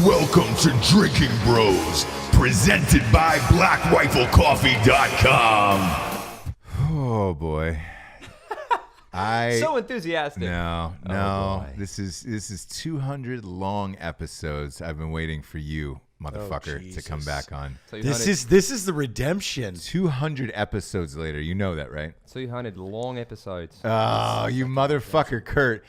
Welcome to Drinking Bros, presented by BlackRifleCoffee.com. Oh boy. So enthusiastic. No. boy. This is 200 long episodes I've been waiting for you, motherfucker, to come back on. So This is the redemption. 200 episodes later, you know that, right? 200 long episodes. Oh, you motherfucker, Kurt.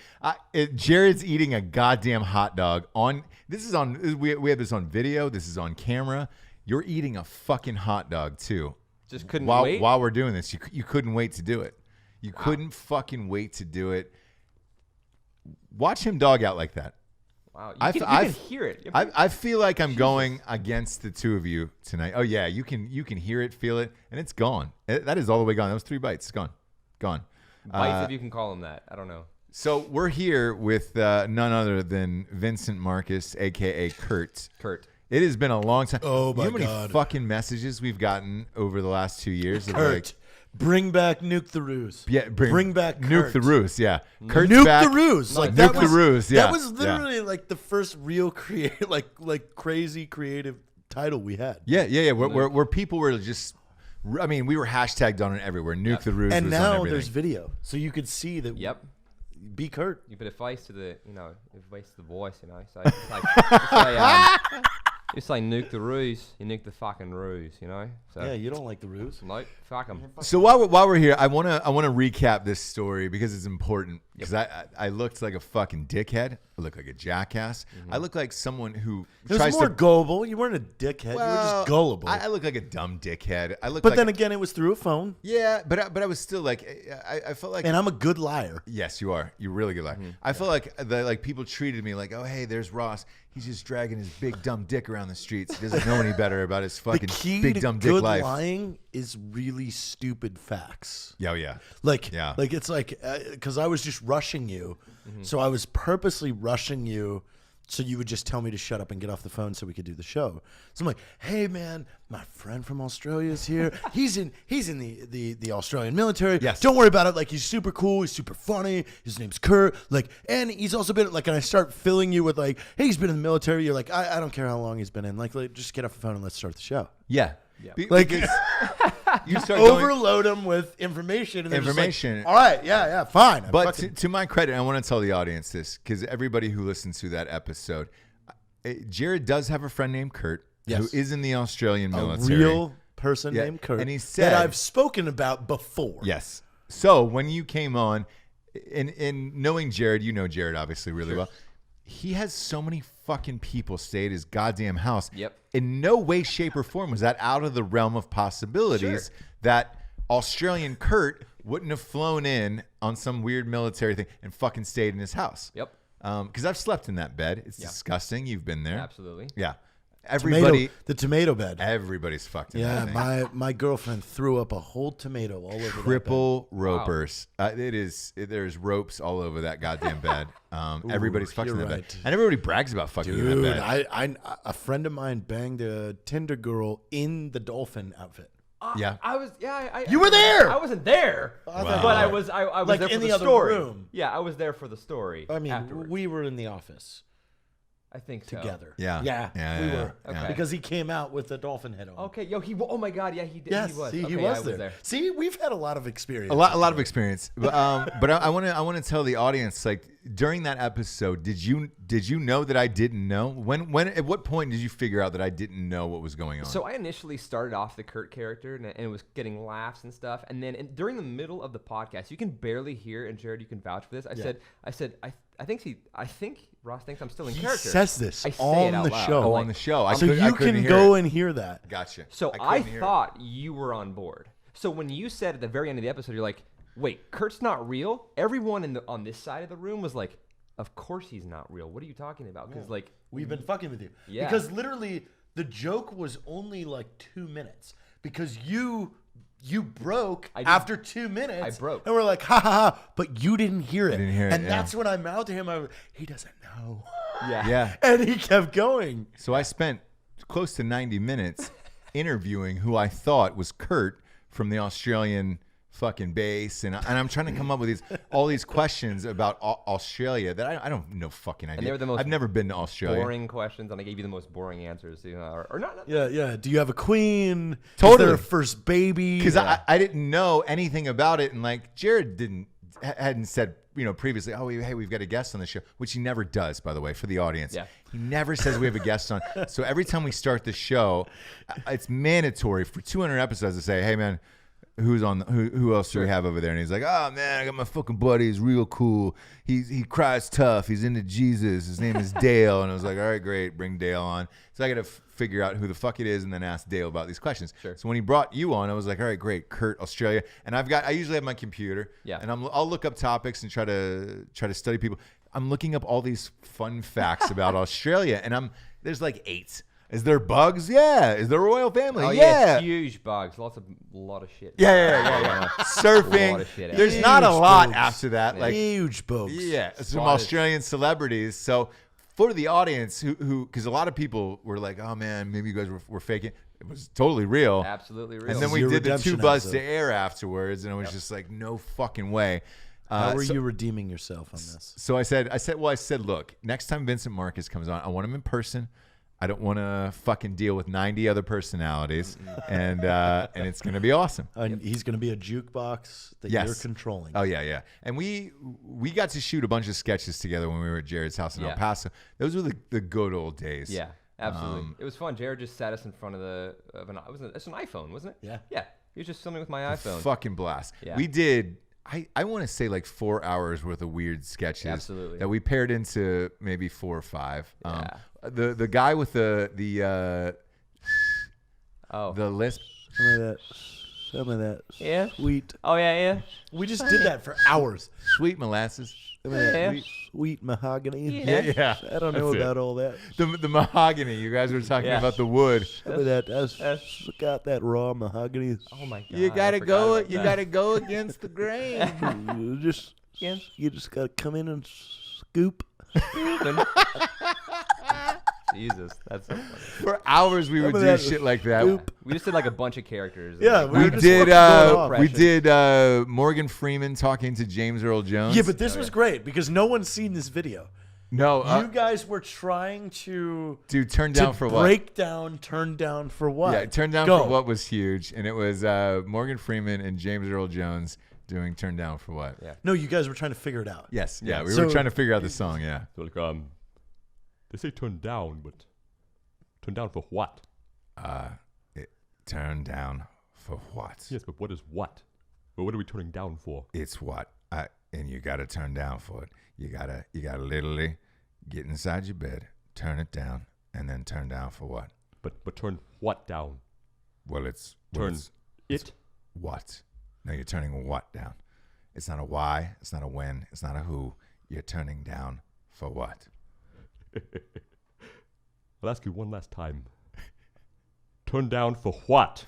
Jared's eating a goddamn hot dog on. This is on. We have this on video. This is on camera. You're eating a fucking hot dog too. Just couldn't while, wait. While we're doing this, you couldn't wait to do it. You couldn't fucking wait to do it. Watch him dog out like that. Wow, you can hear it. I feel like I'm going against the two of you tonight. Oh yeah, you can hear it, feel it, and it's gone. That is all the way gone. That was 3 bites. It's gone. Bites, if you can call them that. I don't know. So we're here with none other than Vincent Marcus, aka Kurt. It has been a long time. Oh my You know how many God. fucking messages we've gotten over the last 2 years? of Kurt, bring back Nuke the Roos. Yeah, bring back Nuke Kurt. the Roos. Yeah, Kurt's Nuke back. the Roos. No, Like Nuke that the Roos, yeah. That was literally like the first real creative, like crazy creative title we had. Yeah. Where people were just, I mean, we were hashtagged on it everywhere. Nuke the Roos. And was on now everything. there's video, so you could see that. Yep. Be Kurt. You put a face to the, face to the voice, So it's like Nuke the Roos. You nuke the fucking Roos, So Yeah, you don't like the Roos. nope, fuck them. So while we're here, I wanna recap this story because it's important. Because I looked like a fucking dickhead. I look like a jackass. I look like someone who It was tries more to. gullible. You weren't a dickhead. you were just gullible. I look like a dumb dickhead. I look. but like then again, it was through a phone, yeah, but I was still like, I felt like. and I'm a good liar. Yes, you are. You're really good liar. I feel like people treated me like, oh hey, there's Ross. He's just dragging his big dumb dick around the streets. He doesn't know any better about his The fucking key big to dumb dick good life. lying is really stupid facts. Yeah, yeah. Like it's like because I was just rushing you, so I was purposely rushing you, so you would just tell me to shut up and get off the phone so we could do the show. So I'm like, hey man, my friend from Australia is here. He's in the Australian military. Yes. Don't worry about it. Like he's super cool. He's super funny. His name's Kurt. Like, and he's also been like, and I start filling you with like, hey, he's been in the military. You're like, I don't care how long he's been in. Like just get off the phone and let's start the show. Yeah. Like Because you start going, overload them with information. And they're just like, Information. all right, yeah, fine. I but fucking- to my credit, I want to tell the audience this because everybody who listens to that episode, Jared does have a friend named Kurt Yes. who is in the Australian a military. real person Yeah, named Kurt, and he said- that I've spoken about before. Yes. So when you came on, in knowing Jared, you know Jared obviously really well. He has so many fucking people stay at his goddamn house. Yep. In no way, shape, or form was that out of the realm of possibilities that Australian Kurt wouldn't have flown in on some weird military thing and fucking stayed in his house. Yep. Because I've slept in that bed. It's disgusting. You've been there. Absolutely. Yeah. Everybody. The tomato bed. Everybody's fucked in Yeah, that thing. my girlfriend threw up a whole tomato all over Triple ropers. There's ropes all over that goddamn bed. Everybody's fucked in you're that bed, right. and everybody brags about fucking that in bed. that bed. Dude, a friend of mine banged a Tinder girl in the dolphin outfit. Yeah. You were there! I wasn't there, but I was Like there for in the the other story. room. Yeah, I was there for the story. I mean, afterwards. we were in the office I think so. together. Yeah. Yeah, we were. Okay. Because he came out with the dolphin head on. Okay, yo, oh my God, yeah, he did. Yes, he was. see, Okay, he yeah, was I there. See, we've had a lot of experience. A lot of experience, but I want to tell the audience, like during that episode, did you know that I didn't know? When at what point did you figure out that I didn't know what was going on? So I initially started off the Kurt character, and it was getting laughs and stuff. And then during the middle of the podcast, you can barely hear, and Jared, you can vouch for this. I said, I think Ross thinks I'm still in He character. says this I say on it out the loud. show. I'm on like, the show, So I you couldn't can hear go it. and hear that. Gotcha. So couldn't I hear it. thought you were on board. So when you said at the very end of the episode, you're like, "Wait, Kurt's not real." Everyone on this side of the room was like, "Of course he's not real. What are you talking about?" Because like We've been fucking with you. Yeah. Because literally the joke was only like 2 minutes. Because you broke I did. after 2 minutes. I broke. And we're like, ha ha ha. But you didn't hear it. didn't hear it, And yeah. that's when I mouthed to him. He doesn't know. Yeah. And he kept going. So I spent close to 90 minutes interviewing who I thought was Kurt from the Australian fucking bass, and I'm trying to come up with all these questions about Australia that I don't know fucking idea. And they were the most I've never been to Australia. boring questions, and I gave you the most boring answers. Or not. Yeah. Do you have a queen? Totally. Is there a first baby? Because I didn't know anything about it, and like Jared hadn't said previously, hey, we've got a guest on the show, which he never does, by the way, for the audience. Yeah. He never says we have a guest on. So every time we start the show, it's mandatory for 200 episodes to say, hey man, who's on? Who else do we have over there? And he's like, oh man, I got my fucking buddy. He's real cool. He cries tough. He's into Jesus. His name is Dale. And I was like, all right, great, bring Dale on. So I got to figure out who the fuck it is and then ask Dale about these questions. Sure. So when he brought you on, I was like, all right, great, Kurt, Australia. And I usually have my computer. Yeah. And I'll look up topics and try to study people. I'm looking up all these fun facts about Australia, and there's like 8. Is there bugs? Yeah. Is there a royal family? Oh yeah. huge bugs. Lot of shit. Yeah. Surfing. A lot of shit. There's not a lot bugs. after that. Like Huge bugs. yeah, some Spotted. Australian celebrities. So for the audience who because a lot of people were like, oh man, maybe you guys were faking. It was totally real. Absolutely real. And then we Your did the redemption 2 buzz episode. to air afterwards, and it was just like, no fucking way. How are so- you redeeming yourself on this? So I said, look, next time Vincent Marcus comes on, I want him in person. I don't want to fucking deal with 90 other personalities, and it's gonna be awesome. He's going to be a jukebox that Yes. you're controlling. Oh yeah. And we got to shoot a bunch of sketches together when we were at Jared's house in El Yeah. Paso. Those were the good old days. Yeah, absolutely. It was fun. Jared just sat us in front of it's an iPhone, wasn't it? Yeah. Yeah. He was just filming with my iPhone. Fucking blast. Yeah. We did. I want to say like 4 hours worth of weird sketches. Absolutely. That we paired into maybe 4 or 5. Yeah. The guy with the lisp. Some of that. Yeah. Sweet. Oh yeah. We just did that for hours. Sweet molasses. Some of that Yeah. sweet mahogany. Yeah. I don't know That's it. about all that. The mahogany. You guys were talking Yeah. about the wood. Some of that. Got that raw mahogany. Oh my god. You gotta I forgot go. about You that. gotta go against the grain. You just got to come in and scoop. Jesus, that's so funny. For hours we would of do that shit like that. scoop. We just did like a bunch of characters. and, Yeah, like, we We were just did. fucking going off. We did Morgan Freeman talking to James Earl Jones. Yeah, but this was great because no one's seen this video. no, You guys were trying to dude, turn down for what? break down, turn down for what? Yeah, turn down Go. for what was huge, and it was Morgan Freeman and James Earl Jones doing turn down for what? Yeah. No, you guys were trying to figure it out. Yes, yeah, we So- were trying to figure out the song. Yeah, So like, they say turn down, but turn down for what? turn down for what? Yes, but what is what? Well, what are we turning down for? It's what, and you got to turn down for it. You gotta literally get inside your bed, turn it down, and then turn down for what? But turn what down? Well, it's Turn it's it. what? No, you're turning what down? It's not a why. It's not a when. It's not a who. You're turning down for what? I'll ask you one last time. Turn down for what?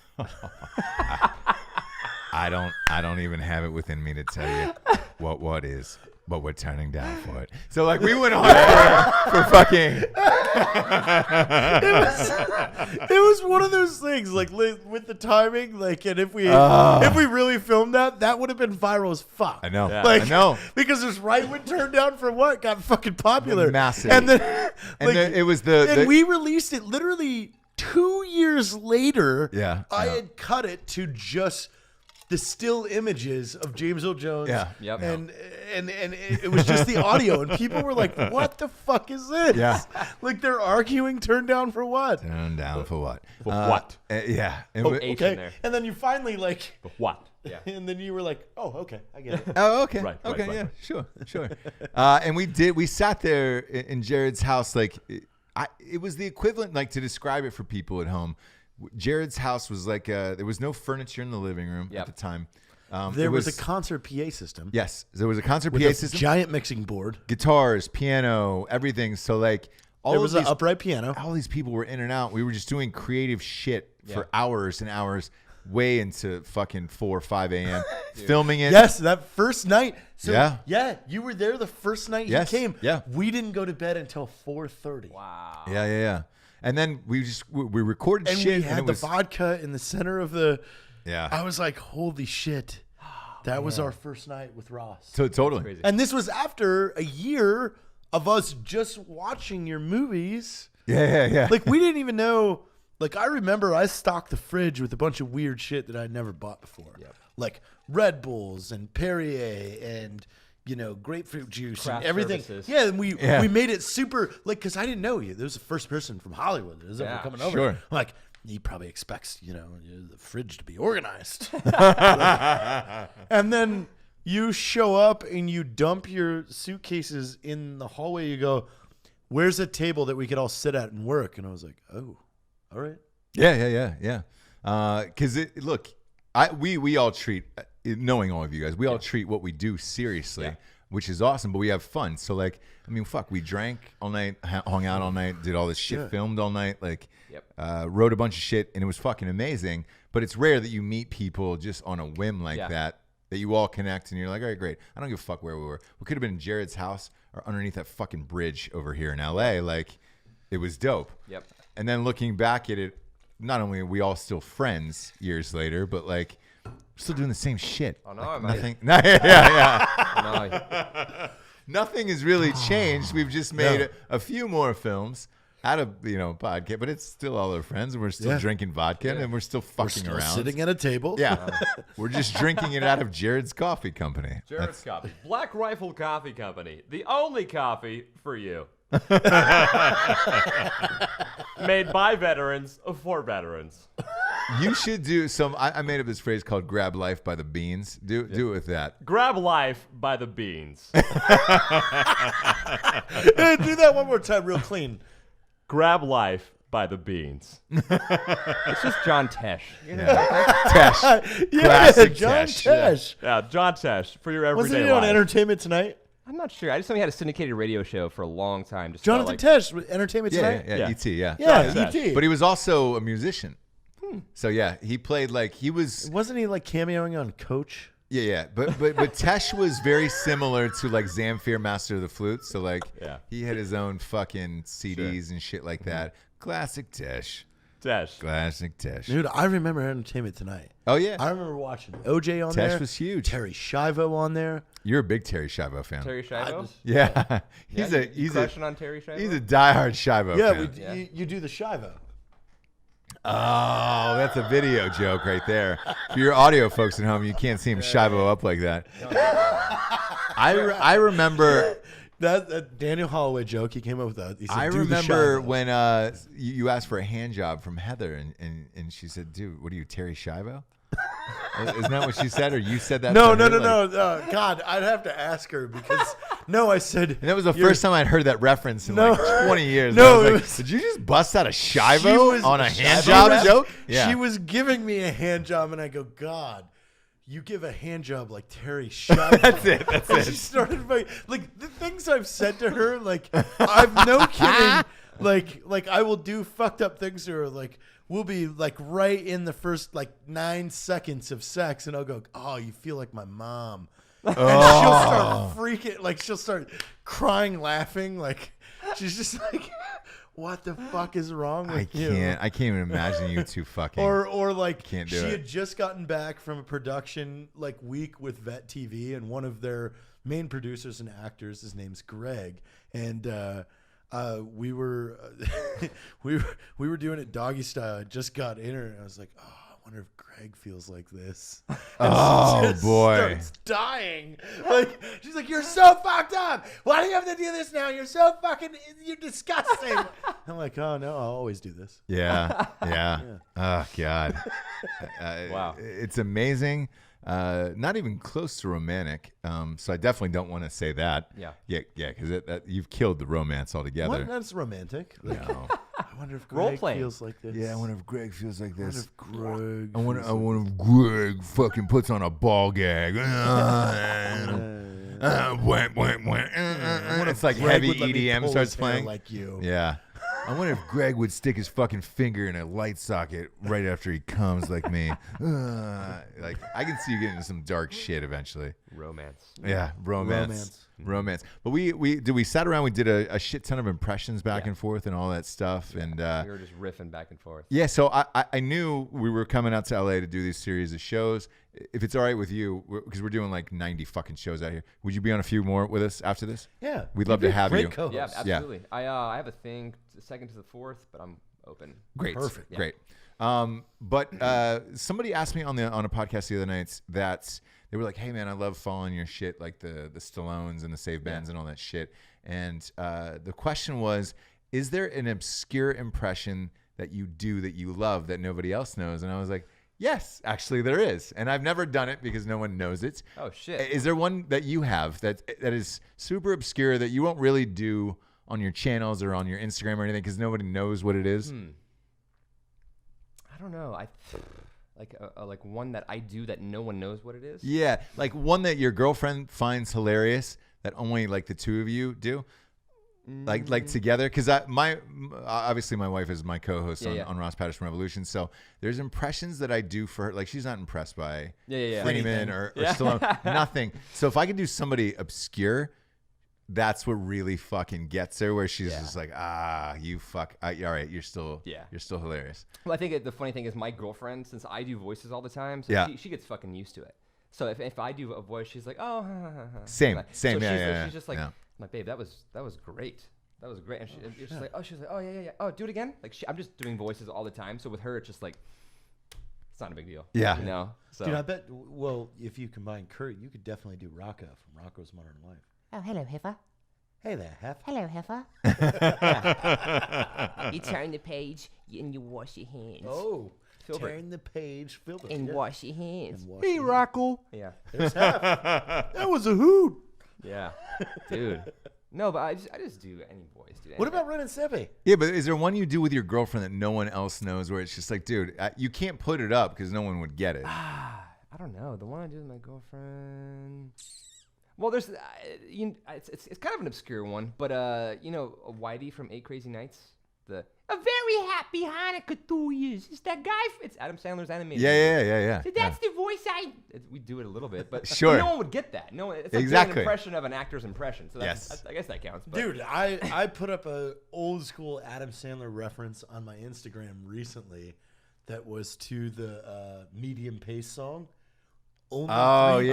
I don't even have it within me to tell you what is, but we're turning down for it. So like we went on for fucking. It was one of those things, like with the timing, like, and if we really filmed that would have been viral as fuck. I know. Yeah. Like, I know. because it's right when Turn Down for What got fucking popular, Massive. and then And like, then it was and we released it literally 2 years later. Yeah, I yeah. had cut it to just the still images of James Earl Jones. Yeah. Yep. And it was just the audio, and people were like, "What the fuck is this?" Yeah. Like they're arguing, turn down for what? turn down for what? For what? Yeah. And Oh, we- H in okay. there. And then you finally like, For what? Yeah. and then you were like, "Oh, okay, I get it." Oh, okay. Right, okay, right, yeah, right. sure. And we sat there in Jared's house. Like, it was the equivalent, like, to describe it for people at home. Jared's house was like, there was no furniture in the living room Yep. at the time. There it was a concert PA system. yes, there was a concert With PA a system, giant mixing board. guitars, piano, everything. So like, all There of was these, an upright piano. all these people were in and out. We were just doing creative shit for Yeah. hours and hours, way into fucking 4 or 5 a.m. filming it. Yes, that first night. So, Yeah. yeah, you were there the first night Yes, he came. yeah. We didn't go to bed until 4:30. Wow. Yeah. And then we recorded And shit, we had and it the was vodka in the center of the. yeah. I was like, holy shit. That was our first night with Ross. So totally. Crazy. And this was after a year of us just watching your movies. Yeah. Like, we didn't even know. Like, I remember I stocked the fridge with a bunch of weird shit that I'd never bought before. Yep. Like Red Bulls and Perrier and, grapefruit juice Craft and everything. services. Yeah, and we made it super, like, because I didn't know you. There was the first person from Hollywood that was ever coming over. Sure. I'm like, he probably expects, the fridge to be organized. And then you show up and you dump your suitcases in the hallway. You go, where's a table that we could all sit at and work? And I was like, oh, all right. Yeah. Because look, we all treat, knowing all of you guys, we all treat what we do seriously, which is awesome. But we have fun. So like, I mean, fuck, we drank all night, hung out all night, did all this shit, filmed all night, like, wrote a bunch of shit, and it was fucking amazing. But it's rare that you meet people just on a whim like that you all connect and you're like, all right, great. I don't give a fuck where we were. We could have been in Jared's house or underneath that fucking bridge over here in LA. Like, it was dope. Yep. And then looking back at it, not only are we all still friends years later, but like, we're still doing the same shit. Oh, no, like, man. Nothing. Nothing has really changed. We've just made a few more films out of podcast, but it's still all our friends, and we're still drinking vodka, and we're still fucking Still around. sitting at a table. Yeah, we're just drinking it out of Jared's coffee company. Jared's Coffee. Black Rifle Coffee Company. The only coffee for you. Made by veterans for veterans. You should do some. I made up this phrase called "grab life by the beans." Do it with that. Grab life by the beans. Hey, do that one more time real clean. Grab life by the beans. It's just John Tesh. Tesh, Yeah, classic John Tesh. Tesh. Yeah, John Tesh for your everyday Wasn't he life. on Entertainment Tonight? I'm not sure. I just know he had a syndicated radio show for a long time. Just Jonathan about, like, Tesh, with Entertainment Yeah, Tonight? yeah, E.T. Yeah. Yeah, John Tesh. E.T. But he was also a musician. So yeah, he played like he was. Wasn't he like cameoing on Coach? Yeah. But Tesh was very similar to like Zamfir, Master of the Flute. So like, he had his own fucking CDs and shit like that. Classic Tesh. Classic Tesh. Dude, I remember Entertainment Tonight. Oh yeah. I remember watching OJ on there. Tesh was huge. Terry Schiavo on there. You're a big Terry Schiavo fan. Terry Schiavo. Yeah. he's crushing on Terry Schiavo. He's a diehard Schiavo fan. Yeah, you do the Schiavo. Oh, that's a video joke right there. For your audio folks at home, you can't see him Schiavo up like that. I remember. That Daniel Holloway joke, he came up with that. He said, I "Do the remember Schiavo." when you asked for a hand job from Heather, and she said, "Dude, what are you, Terry Schiavo?" Isn't that what she said, or you said that? No. to her? Like- God, I'd have to ask her because I said. And that was the you're- first time I'd heard that reference in No. like 20 years. No, I was it like, was- did you just bust out a She Schiavo was- on a hand she job was- joke? Yeah. She was giving me a hand job, and I go, God, you give a hand job like Terry Schiavo. That's it. That's And it. she started like the things I've said to her, like I've no kidding, like I will do fucked up things to her, like we'll be like right in the first like 9 seconds of sex, and I'll go, oh, you feel like my mom. And she'll start freaking, like she'll start crying, laughing, like she's just like, what the fuck is wrong with you? I can't even imagine you two fucking. Or like Can't do she it. had just gotten back from a production like week with Vet TV, and one of their main producers and actors, his name's Greg, and we were we were doing it doggy style. I just got in her, and I was like, oh, I wonder if Greg feels like this. And Oh, she just boy. starts dying. Like she's like, you're so fucked up. Why do you have to do this now? You're so fucking, you're disgusting. I'm like, oh no, I'll always do this. Yeah. Oh God. Wow. It's amazing. Not even close to romantic. So I definitely don't want to say that. Yeah. Because you've killed the romance altogether. What? That's romantic. Like, No. I wonder if Role Greg playing. feels like this. Yeah, I wonder if Greg feels like I wonder this. if Greg. I wonder if Greg fucking puts on a ball gag. It's like Greg heavy would let me EDM pull starts his hair playing. like you. Yeah. I wonder if Greg would stick his fucking finger in a light socket right after he comes like me. Like, I can see you getting into some dark shit eventually. Romance. Yeah, romance. But we sat around. We did a shit ton of impressions back and forth and all that stuff. And We were just riffing back and forth. yeah, so I knew we were coming out to LA to do these series of shows. If it's all right with you, because we're doing like 90 fucking shows out here, would you be on a few more with us after this? Yeah. We'd love to have you. Great co-host. Yeah, absolutely. I have a thing, the second to the fourth, but I'm open. Great, Perfect. great. But somebody asked me on a podcast the other night that they were like, "Hey man, I love following your shit, like the Stallones and the Save Bands and all that shit." And the question was, is there an obscure impression that you do that you love that nobody else knows? And I was like, yes, actually there is. And I've never done it because no one knows it. Oh shit. Is there one that you have that is super obscure that you won't really do on your channels or on your Instagram or anything because nobody knows what it is? I don't know. Like one that I do that no one knows what it is. Yeah, like one that your girlfriend finds hilarious that only like the two of you do, like together. Because obviously my wife is my co-host on Ross Patterson Revolution, so there's impressions that I do for her. Like she's not impressed by Freeman or Stallone, nothing. So if I could do somebody obscure, that's what really fucking gets her. Where she's just like, you fuck, all right, you're still hilarious. Well, I think the funny thing is my girlfriend, since I do voices all the time, so she gets fucking used to it. So if I do a voice, she's like, oh, same, so yeah. She's just like, I'm like, babe, that was great. That was great. And she's like, oh yeah. Oh, do it again. Like I'm just doing voices all the time. So with her, it's just like, it's not a big deal. Yeah. You know. So. Dude, I bet. Well, if you combine Kurt, you could definitely do Rocco from Rocco's Modern Life. Oh, hello, heifer. Hey there, Hef. Hello, heifer. You turn the page and you wash your hands. Oh, Filbert. turn the page, Filbert. And wash your hands. Hey, Rocco. Yeah. There's Hef. That was a hoot. Yeah. Dude. No, but I just do any voice, dude. What about Ren and Sepe? Yeah, but is there one you do with your girlfriend that no one else knows where it's just like, dude, you can't put it up because no one would get it? I don't know. The one I do with my girlfriend. Well, there's, it's kind of an obscure one, but Whitey from 8 Crazy Nights, a very happy Hanukkah to you. It's that guy. It's Adam Sandler's animated. Yeah. So that's the voice we do it a little bit, but Sure. no one would get that. No, it's like Exactly. an impression of an actor's impression. So that's, I guess that counts. But. Dude, I put up a old school Adam Sandler reference on my Instagram recently that was to the Medium Pace song. Only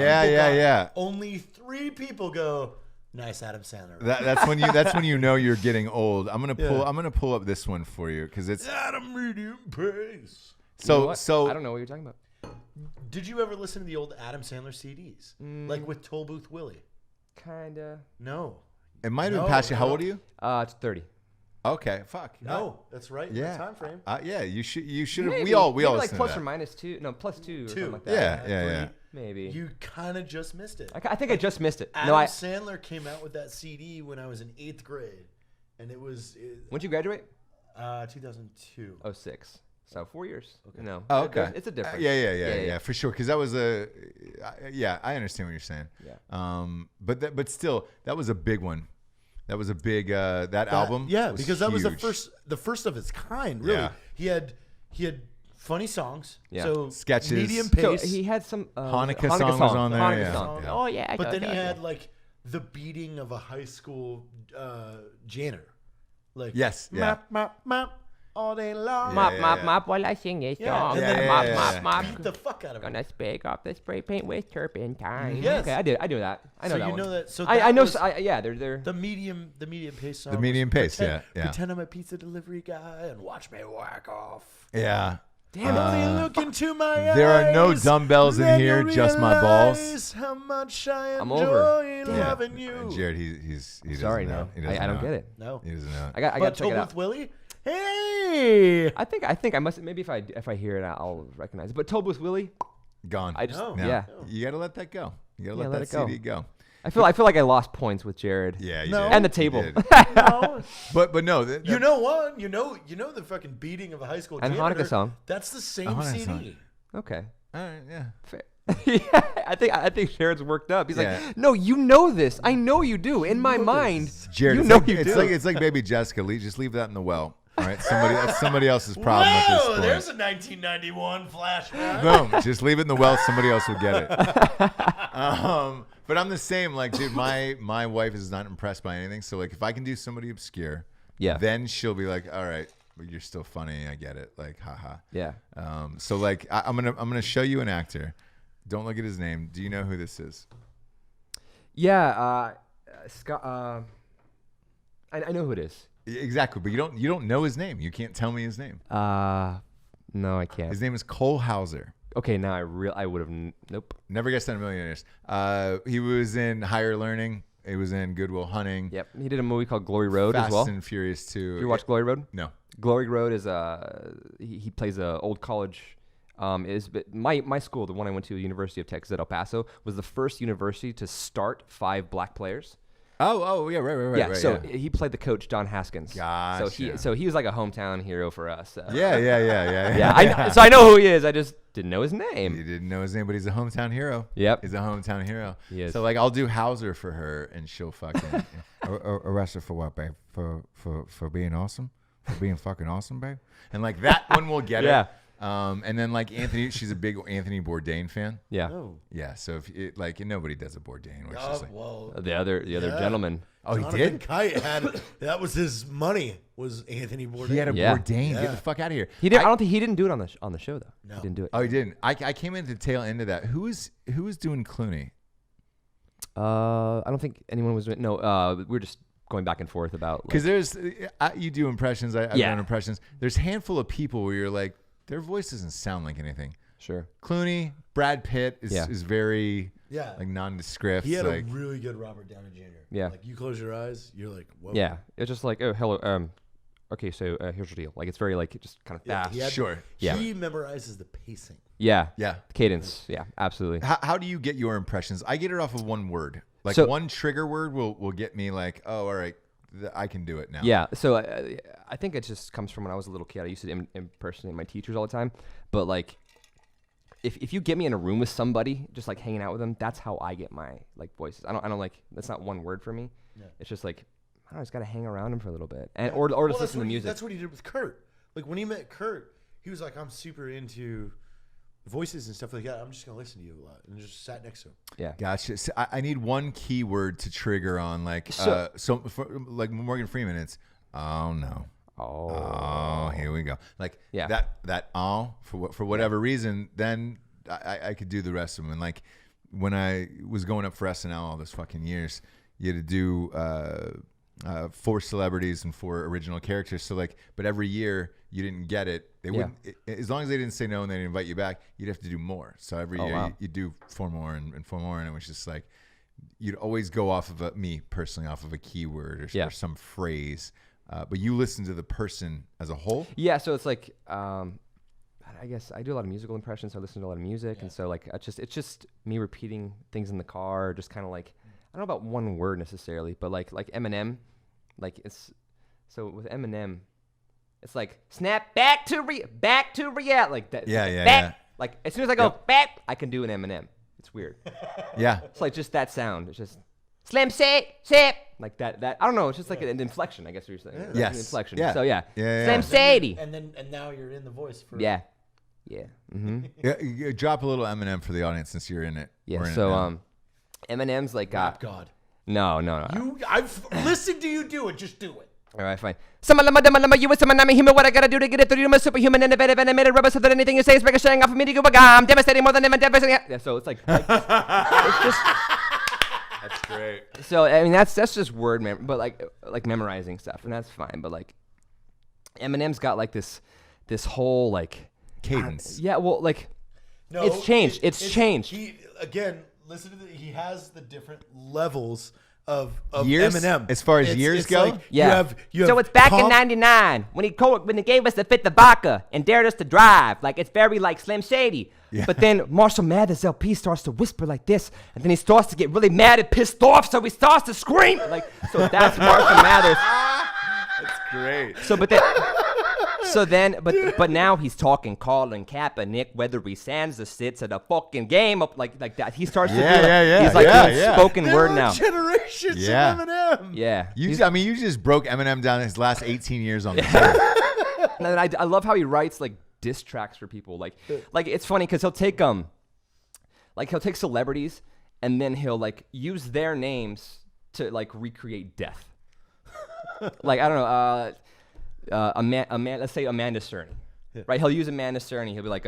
Only 3 people go, nice Adam Sandler. That's when you know you're getting old. I'm gonna pull up this one for you because it's Adam Medium Pace. so I don't know what you're talking about. Did you ever listen to the old Adam Sandler CDs? Like with Toll Booth Willie? Kinda. No. It might have been past you. How old are you? It's 30. Okay, fuck. No, that's right. Yeah. Time frame. Yeah, you should have. Maybe, We all maybe like listen plus to or that. minus 2. No, plus 2 or something like that. Yeah. Maybe. You kind of just missed it. I think I just missed it. Adam Sandler came out with that CD when I was in 8th grade, and it was When'd you graduate? 2002. 06. So 4 years. Okay. No. Oh, okay. It's a difference. Yeah, for sure. Because that was I understand what you're saying. Yeah. But still, that was a big one. That was a big that album. Yeah, was because that was huge. the first of its kind. Really, Yeah. he had funny songs. Yeah. So Sketches. medium So pace. he had some Hanukkah song was on there, Hanukkah yeah. song. Yeah. Oh, yeah. but then he had like the beating of a high school janitor. Like Yes, yeah. mop mop mop all day long. Mop while I sing this song. and then Mop. beat the fuck out of it. Gonna spake off the spray paint with turpentine. Yes. Okay, I do that. I know So that you one. know that. So I that know. was They're. the medium pace song. The was medium pace, pretend, yeah. Pretend I'm a pizza delivery guy and watch me whack off. Yeah. Damn Only look into my eyes. There are no dumbbells in then here, you'll just my balls. realize How much I I'm enjoy over. loving you. Jared, he's Sorry, doesn't know. no. He doesn't I don't know. get it. No. He doesn't know. I got to But check it Toll out. Booth Willie? Hey! I think I must. Maybe if I hear it, I'll recognize it. But Toll Booth Willie, Gone. I just No. No. yeah. You gotta let that go. You gotta Yeah, let let that it go. CD go. I feel like I lost points with Jared. Yeah, you No. did. And the You table. did. No. But no, You know one. You know the fucking beating of a high school And janitor. Hanukkah song. That's the same Hanukkah CD. song. Okay. all right, yeah. Fair. Yeah, I think Jared's worked up. He's Yeah. like, no, you know this. I know you do. In my mind, Jared, you it's know like, you it's do. like it's like baby Jessica. Just leave that in the well. right? That's somebody else's problem at this Whoa, point. there's a 1991 flashback. Boom. Just leave it in the well. Somebody else will get it. But I'm the same. Like, dude, my wife is not impressed by anything. So, like, if I can do somebody obscure, then she'll be like, all right, but you're still funny. I get it. Like, haha. Yeah. So, like, I'm gonna show you an actor. Don't look at his name. Do you know who this is? Yeah. Scott. I know who it is. Exactly, but you don't know his name. You can't tell me his name. No, I can't. His name is Cole Hauser. Okay, now I would have. Nope. Never Guessed on a Million Years. He was in Higher Learning. He was in Good Will Hunting. Yep. He did a movie called Glory Road Fast as well. and Furious 2. You watch Glory Road? No. Glory Road is he plays a old college. But my school, the one I went to, University of Texas at El Paso, was the first university to start 5 black players. Oh, yeah, right. Yeah, right, so he played the coach, Don Haskins. Gotcha. So he was like a hometown hero for us. Yeah. Yeah, so I know who he is. I just didn't know his name. You didn't know his name, but he's a hometown hero. Yep. He's a hometown hero. He is. So, like, I'll do Hauser for her, and she'll fucking... Arrested for what, babe? For being awesome? For being fucking awesome, babe? And, like, that one will get Yeah. it. And then, like, Anthony, she's a big Anthony Bourdain fan. Yeah. Oh, Yeah, so if it, like, nobody does a Bourdain. Where it's just like, well. The other gentleman. oh, he Jonathan did? Kite had that was his money. Was Anthony Bourdain? He had a Yeah. Bourdain. Yeah. Get the fuck out of here. He did. I don't think he didn't do it on the show though. No. He didn't do it. Oh, he didn't. I came in the tail end of that. Who is doing Clooney? I don't think anyone was. No. We're just going back and forth about. Because there's you do impressions. I've Yeah. done impressions. There's a handful of people where you're like, their voice doesn't sound like anything. Sure. Clooney, Brad Pitt is very Yeah. like nondescript. He had like, a really good Robert Downey Jr. Yeah. Like you close your eyes, you're like, whoa. Yeah. It's just like, oh, hello. Okay, so here's the deal. Like it's very like just kind of Yeah, fast. he had- sure. Yeah. He memorizes the pacing. Yeah. Yeah. Cadence. Yeah. Absolutely. How do you get your impressions? I get it off of one word. Like So- one trigger word will get me like, oh, all right, I can do it now. Yeah. So I think it just comes from when I was a little kid. I used to impersonate my teachers all the time. But like, if you get me in a room with somebody, just like hanging out with them, that's how I get my like voices. I don't like, that's not one word for me. Yeah. It's just like, I don't know, I just got to hang around him for a little bit and or Well, just that's listen to what music. That's what he did with Kurt. Like when he met Kurt, he was like, I'm super into voices and stuff like that. I'm just gonna listen to you a lot, and just sat next to him. Yeah. Gotcha. So I need one keyword to trigger on, like, So- like Morgan Freeman. It's oh no. Oh, here we go. Like Yeah. that for whatever reason, then I could do the rest of them. And like when I was going up for SNL all those fucking years, you had to do 4 celebrities and 4 original characters. So like, but every year you didn't get it. They wouldn't, as long as they didn't say no and they didn't invite you back, you'd have to do more. So every year wow. you do 4 more and 4 more, and it was just like you'd always go off of me personally off of a keyword or some phrase. But you listen to the person as a whole. Yeah, so it's like, I guess I do a lot of musical impressions. So I listen to a lot of music, and so like it's just me repeating things in the car, just kind of like I don't know about one word necessarily, but like Eminem, like it's so with Eminem, it's like snap back to reality, like that. Yeah. Like as soon as I go back, I can do an Eminem. It's weird. Yeah. It's like just that sound. It's just slim sip like that. I don't know. It's just like an inflection. I guess what you're saying. Like Yes. an inflection. Yeah. So yeah. Yeah. Slim Sadie. And now you're in the voice for Yeah. Mm-hmm. Yeah, drop a little Eminem for the audience since you're in it. Yeah. We're in So it now. Eminem's like Rap God. no. I've listened to you do it. Just do it. All right, fine. Some you with some human. What I gotta do to get it through? I'm a superhuman, innovative, animated rubber. So that anything you say is ricocheting off of me to go. I'm devastating more than even devastating. Yeah. So it's like it's just. That's great. So I mean that's just word but like memorizing stuff, and that's fine. But like Eminem's got like this whole like Cadence. yeah, well like No, it's changed. It's changed. He again. Listen to he has the different levels of Years? Eminem As far as years it's go? Like Yeah. You have So it's back in pop- '99 when he gave us the Fit the Vodka and dared us to drive. Like it's very like Slim Shady. Yeah. But then Marshall Mathers LP starts to whisper like this, and then he starts to get really mad and pissed off, so he starts to scream. Like so that's Marshall Mathers. That's great. But now he's talking Colin Kaepernick, whether he stands or sits at a fucking game up like that. He starts to do Yeah. He's like doing Yeah. spoken There word are now. generations Yeah. of Eminem. Yeah. You just broke Eminem down his last 18 years on the show. And then I love how he writes like diss tracks for people. Like it's funny because he'll take celebrities and then he'll like use their names to like recreate death. Like I don't know, let's say Amanda Cerny, right? He'll use Amanda Cerny. He'll be like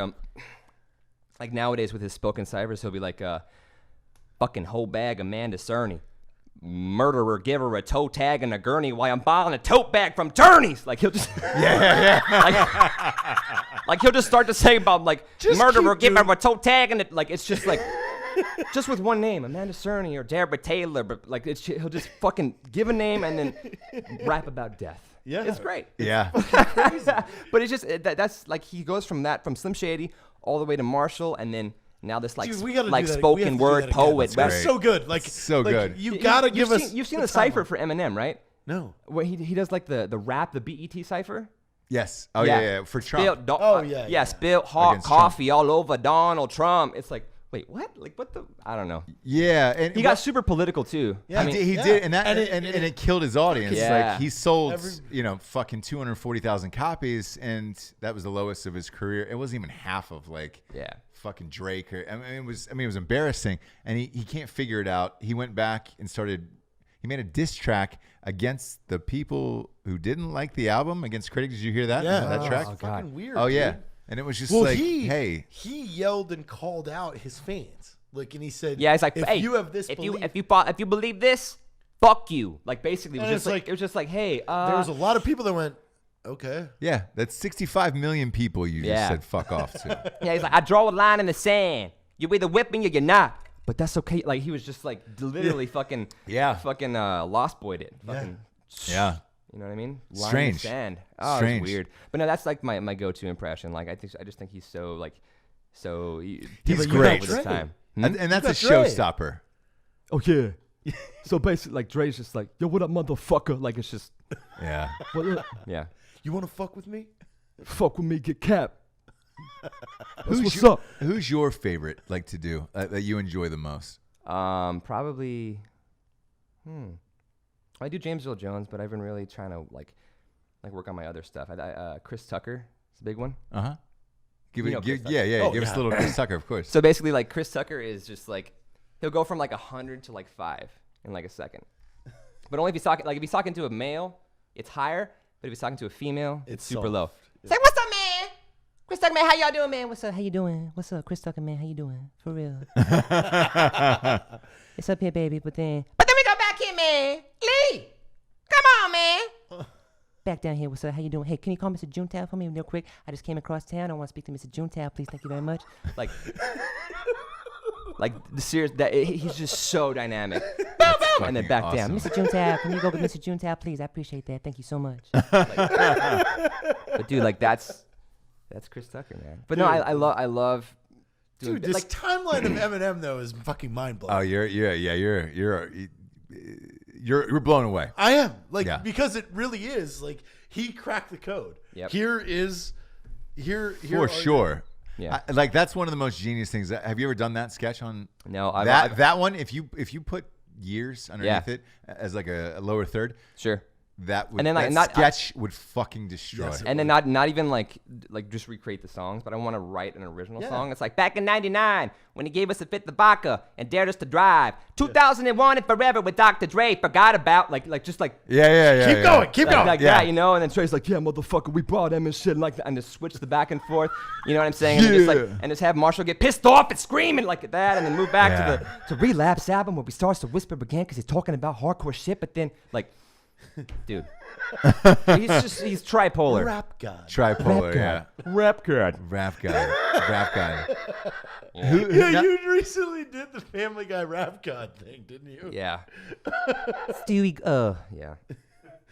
nowadays with his spoken ciphers, he'll be like fucking whole bag Amanda Cerny. Murderer, give her a toe tag and a gurney while I'm buying a tote bag from Journeys. Like he'll just like he'll just start to say about like murderer, give her a toe tag and like it's just like just with one name, Amanda Cerny or Deborah Taylor, but like he'll just fucking give a name and then rap about death. Yeah, it's great. Yeah. But it's just that's like he goes from Slim Shady all the way to Marshall and then. Now this like Dude, we gotta like do that. spoken We have to do word that again. poet. That's so good. Like So like, good. You gotta give us. You've seen the cipher for Eminem, right? No. Where he does like the rap, the BET cipher. Yes. Oh yeah. For Trump. Spilled spilled hot Against coffee all over Donald Trump. It's like, wait, what? Like what the? I don't know. Yeah, and He got super political too. Yeah. I mean, he did, and it killed his audience. Yeah. Like he sold, fucking 240,000 copies, and that was the lowest of his career. It wasn't even half of like fucking Drake. Or, it was embarrassing, and he can't figure it out. He went back and he made a diss track against the people who didn't like the album, against critics. Did you hear that? Yeah. That track. It's fucking weird. Oh yeah, dude. and it was just he yelled and called out his fans. Like, and he said, yeah, it's like, if hey, you have this if belief, you believe this, fuck you. Like basically, And it it's was just like, hey, there was a lot of people that went, okay. Yeah, that's 65 million people you just said fuck off to. Yeah, he's like, I draw a line in the sand. You're either with me or you're not. But that's okay. Like he was just like literally fucking Lost Boyed it. Fucking Yeah. You know what I mean? Strange. Line in the sand. Oh, Strange. it's weird. But no, that's like my go-to impression. Like I just think he's so like He's great. With his time. And that's a Dre. showstopper. Oh yeah. So basically, like Dre's just like, yo, what up, motherfucker? Like it's just, Yeah. what up? Yeah. You want to fuck with me? Fuck with me, get capped. That's what's Who's up. your favorite like to do that you enjoy the most? Probably. I do James Earl Jones, but I've been really trying to like work on my other stuff. Chris Tucker is a big one. Give You know Chris Tucker. give us a little Chris Tucker, of course. So basically, like Chris Tucker is just like he'll go from like 100 to like 5 in like a second. But only if he's talking if he's talking to a male, it's higher. But if he's talking to a female, it's super soft. low. It's like, what's up, man? Chris Tucker, man, how y'all doing, man? What's up? How you doing? What's up, Chris Tucker, man? How you doing? For real. It's up here, baby. But then we go back here, man. Lee, come on, man. Back down here. What's up? How you doing? Hey, can you call Mr. Junetown for me real quick? I just came across town. I want to speak to Mr. Junetown, please. Thank you very much. Like the serious he's just so dynamic. And then back down. awesome. Mr. Junetown, can you go get Mr. Junetown, please? I appreciate that. Thank you so much. But dude, like that's Chris Tucker, man. But no, I love. Dude, this timeline of Eminem though is fucking mind blowing. Oh, you're blown away. I am Yeah. because it really is like he cracked the code. Yep. Here For sure. Yeah. Like that's one of the most genius things. Have you ever done that sketch on No, that one? If you put years underneath Yeah. it as like a lower third, Sure. that would And then, like, that sketch would fucking destroy. Yes, And then not even like just recreate the songs, but I want to write an original song. It's like back in '99 when he gave us a fit the vodka and dared us to drive. 2001 and forever with Dr. Dre. Forgot about just like Yeah. Keep going, keep going. like Yeah. that, you know. And then Dre's like, yeah, motherfucker, we brought him and shit, and just switch the back and forth. You know what I'm saying? And then just have Marshall get pissed off and screaming like that, and then move back to the Relapse album where he starts to whisper again because he's talking about hardcore shit, but then like, dude. he's tripolar. rap god. Tripolar, yeah. Rap god. Rap guy. Yeah, you recently did the Family Guy rap god thing, didn't you? Yeah. Stewie, Yeah.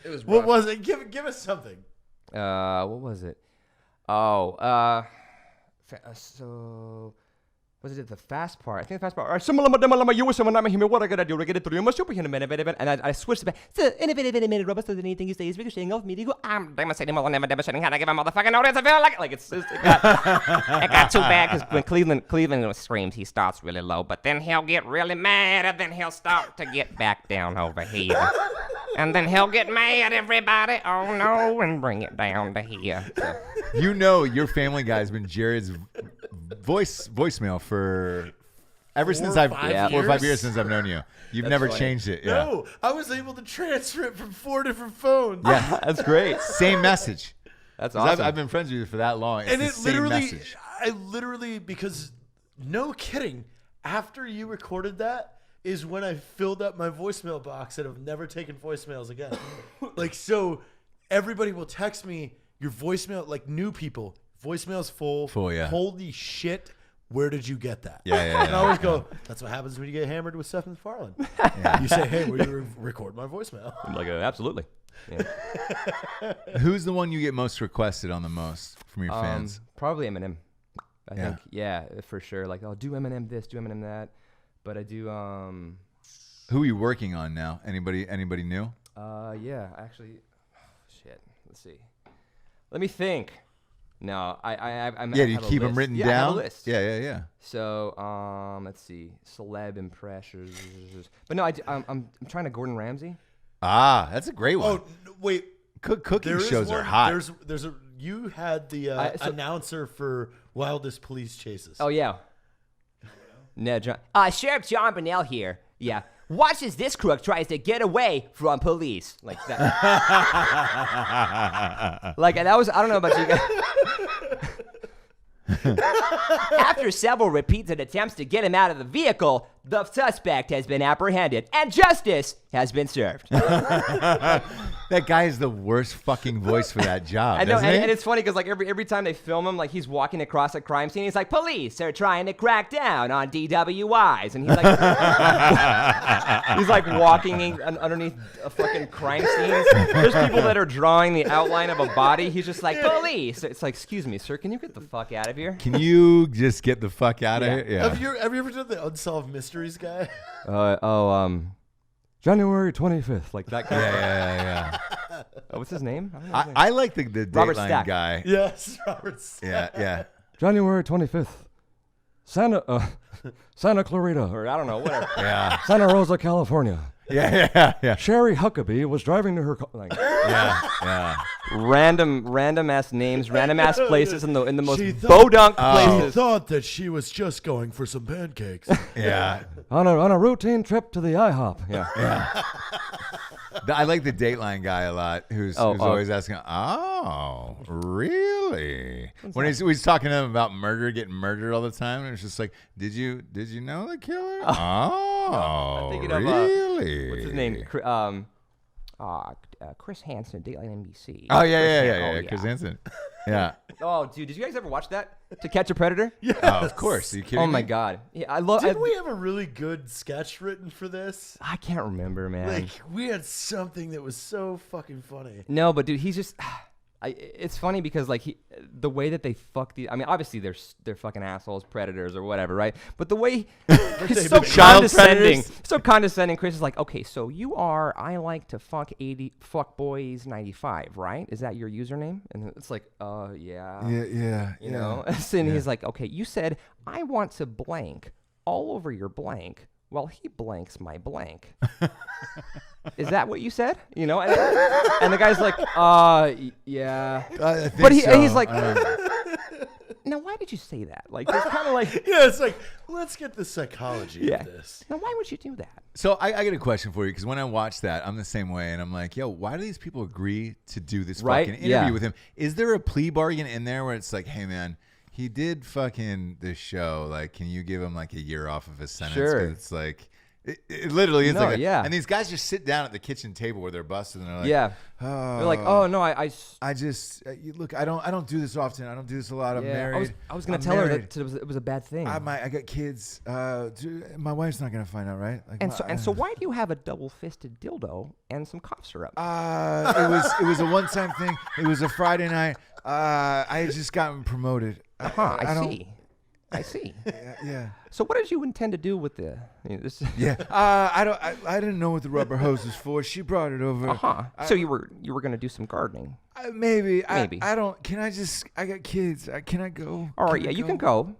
It was rough. What was it? Give us something. What was it? Oh, so was it the fast part? I think the fast part. You wish someone me what I gotta do to get it through. My superhuman and I switched it back. so, minute, Robert, so anything you say is ricocheting off me. They go, I'm demonstrating more than ever demonstrating how to give a motherfucking notice. I feel like it's just, it got too bad because when Cleveland screams, he starts really low, but then he'll get really mad and then he'll start to get back down over here. And then he'll get mad, everybody. Oh no, and bring it down to here. So, You know, your Family Guy's been Jared's voicemail for ever since I've 4 or 5 years since I've known you. You've never changed it. Yeah. No, I was able to transfer it from 4 different phones. Yeah. That's great. Same message. That's 'Cause awesome. I've been friends with you for that long. It's And the it same literally, message. I literally, because no kidding, after you recorded that is when I filled up my voicemail box and have never taken voicemails again. Like, so everybody will text me your voicemail, like new people, voicemail's full. Full, yeah. Holy shit. Where did you get that? Yeah. And I always go, that's what happens when you get hammered with Stephen McFarlane. You say, hey, will you record my voicemail? I'm like, absolutely. Yeah. Who's the one you get most requested on the most from your fans? Probably Eminem. I Yeah. think, yeah, for sure. Like, I'll do Eminem this, do Eminem that. But I do, Who are you working on now? Anybody new? yeah, actually, shit. Let's see. Let me think. No, I'm. Yeah, I do you have a keep them list. written Yeah, I have down? a list. Yeah. So, let's see. Celeb impressions. But no, I'm trying to Gordon Ramsay. Ah, that's a great one. Oh, wait. Cooking There is shows are one- hot. There's a. You had the announcer for Wildest Police Chases. Oh yeah. No, John. Sheriff John Burnell here. Yeah. Watch as this crook tries to get away from police. Like that. Like that was. I don't know about you guys. After several repeated attempts to get him out of the vehicle, the suspect has been apprehended and justice has been served. That guy is the worst fucking voice for that job. I know, doesn't he? and it's funny because like every time they film him, like he's walking across a crime scene, he's like, "Police are trying to crack down on DWIs," and he's like, he's like walking underneath a fucking crime scenes. There's people that are drawing the outline of a body. He's just like, "Police." It's like, "Excuse me, sir, can you get the fuck out of here?" Can you just get the fuck out of Yeah. here? Yeah. Have you ever done the Unsolved Mysteries guy? January 25th, like that guy. Yeah. Oh, what's his name? I don't know his name. I like the Robert Dateline Stack. guy. Yes, Robert. Yeah. January 25th, Santa Clarita, or I don't know, whatever. Yeah. Santa Rosa, California. Yeah. Sherry Huckabee was driving to her like Yeah. random ass names, random ass places in the most She thought- bodunk She places. thought that she was just going for some pancakes. Yeah. On a routine trip to the IHOP. Yeah. I like the Dateline guy a lot, who's always asking, "Oh, really?" When he's talking to him about murder, getting murdered all the time, and it's just like, "Did you know the killer?" Oh, thinking of, really? What's his name? Chris Hansen, Dateline NBC. Oh yeah, Oh, Chris Hansen. Yeah. Oh, dude, did you guys ever watch that? To Catch a Predator? Oh, of course. Are you kidding Oh my me? god. Yeah, I love. Didn't we have a really good sketch written for this? I can't remember, man. Like, we had something that was so fucking funny. No, but dude, he's just. It's funny because like the way that they fuck the. I mean, obviously they're fucking assholes, predators or whatever, right? But the way he's so Child condescending, predators? so condescending. Chris is like, okay, so you are. I like to fuck boys 95, right? Is that your username? And it's like, yeah. Yeah. You know. And he's like, okay, you said I want to blank all over your blank. Well, he blanks my blank. Is that what you said? You know, and the guy's like, yeah. I think But so. he's like, now why did you say that? Like, it's kind of like, Yeah, it's like, let's get the psychology of this. now why would you do that? So I got a question for you, because when I watch that, I'm the same way, and I'm like, yo, why do these people agree to do this Right? fucking interview Yeah. with him? Is there a plea bargain in there where it's like, hey man, he did fucking this show, like, can you give him like a year off of his sentence? Sure. 'Cause it's like, it literally is No, like, yeah. And these guys just sit down at the kitchen table where they're busted, and they're like, Yeah. oh, They're like, oh no, I just look, I don't do this often. I don't do this a lot. I'm married. I was gonna I'm tell her married. that it was a bad thing. I got kids. My wife's not gonna find out, right? Like, And so why do you have a double-fisted dildo and some cough syrup? It was a one-time thing. It was a Friday night. I had just gotten promoted. I see. Yeah. So what did you intend to do with the? This? Yeah. I didn't know what the rubber hose was for. She brought it over. So you were gonna do some gardening? Maybe. Maybe. I don't. Can I just? I got kids. Can I go? All right, Can I you can go,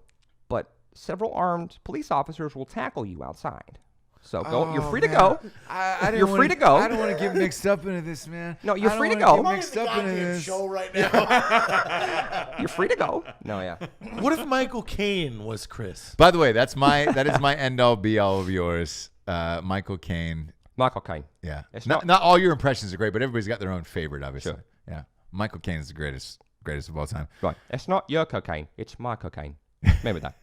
but several armed police officers will tackle you outside. So go. You're Oh, free to man. go. I didn't You're free wanna- to go. I don't want to get mixed up into this, man. No, you're I don't free to wanna go. get Come on, mixed up into this. show right now. You're free to go. No, yeah. What if Michael Caine was Chris? By the way, that is my end all be all of yours. Michael Caine. Michael Caine. Yeah. It's Not all your impressions are great, but everybody's got their own favorite, obviously. Sure. Yeah. Michael Caine is the greatest of all time. Right. It's not your cocaine. It's my cocaine. Remember that.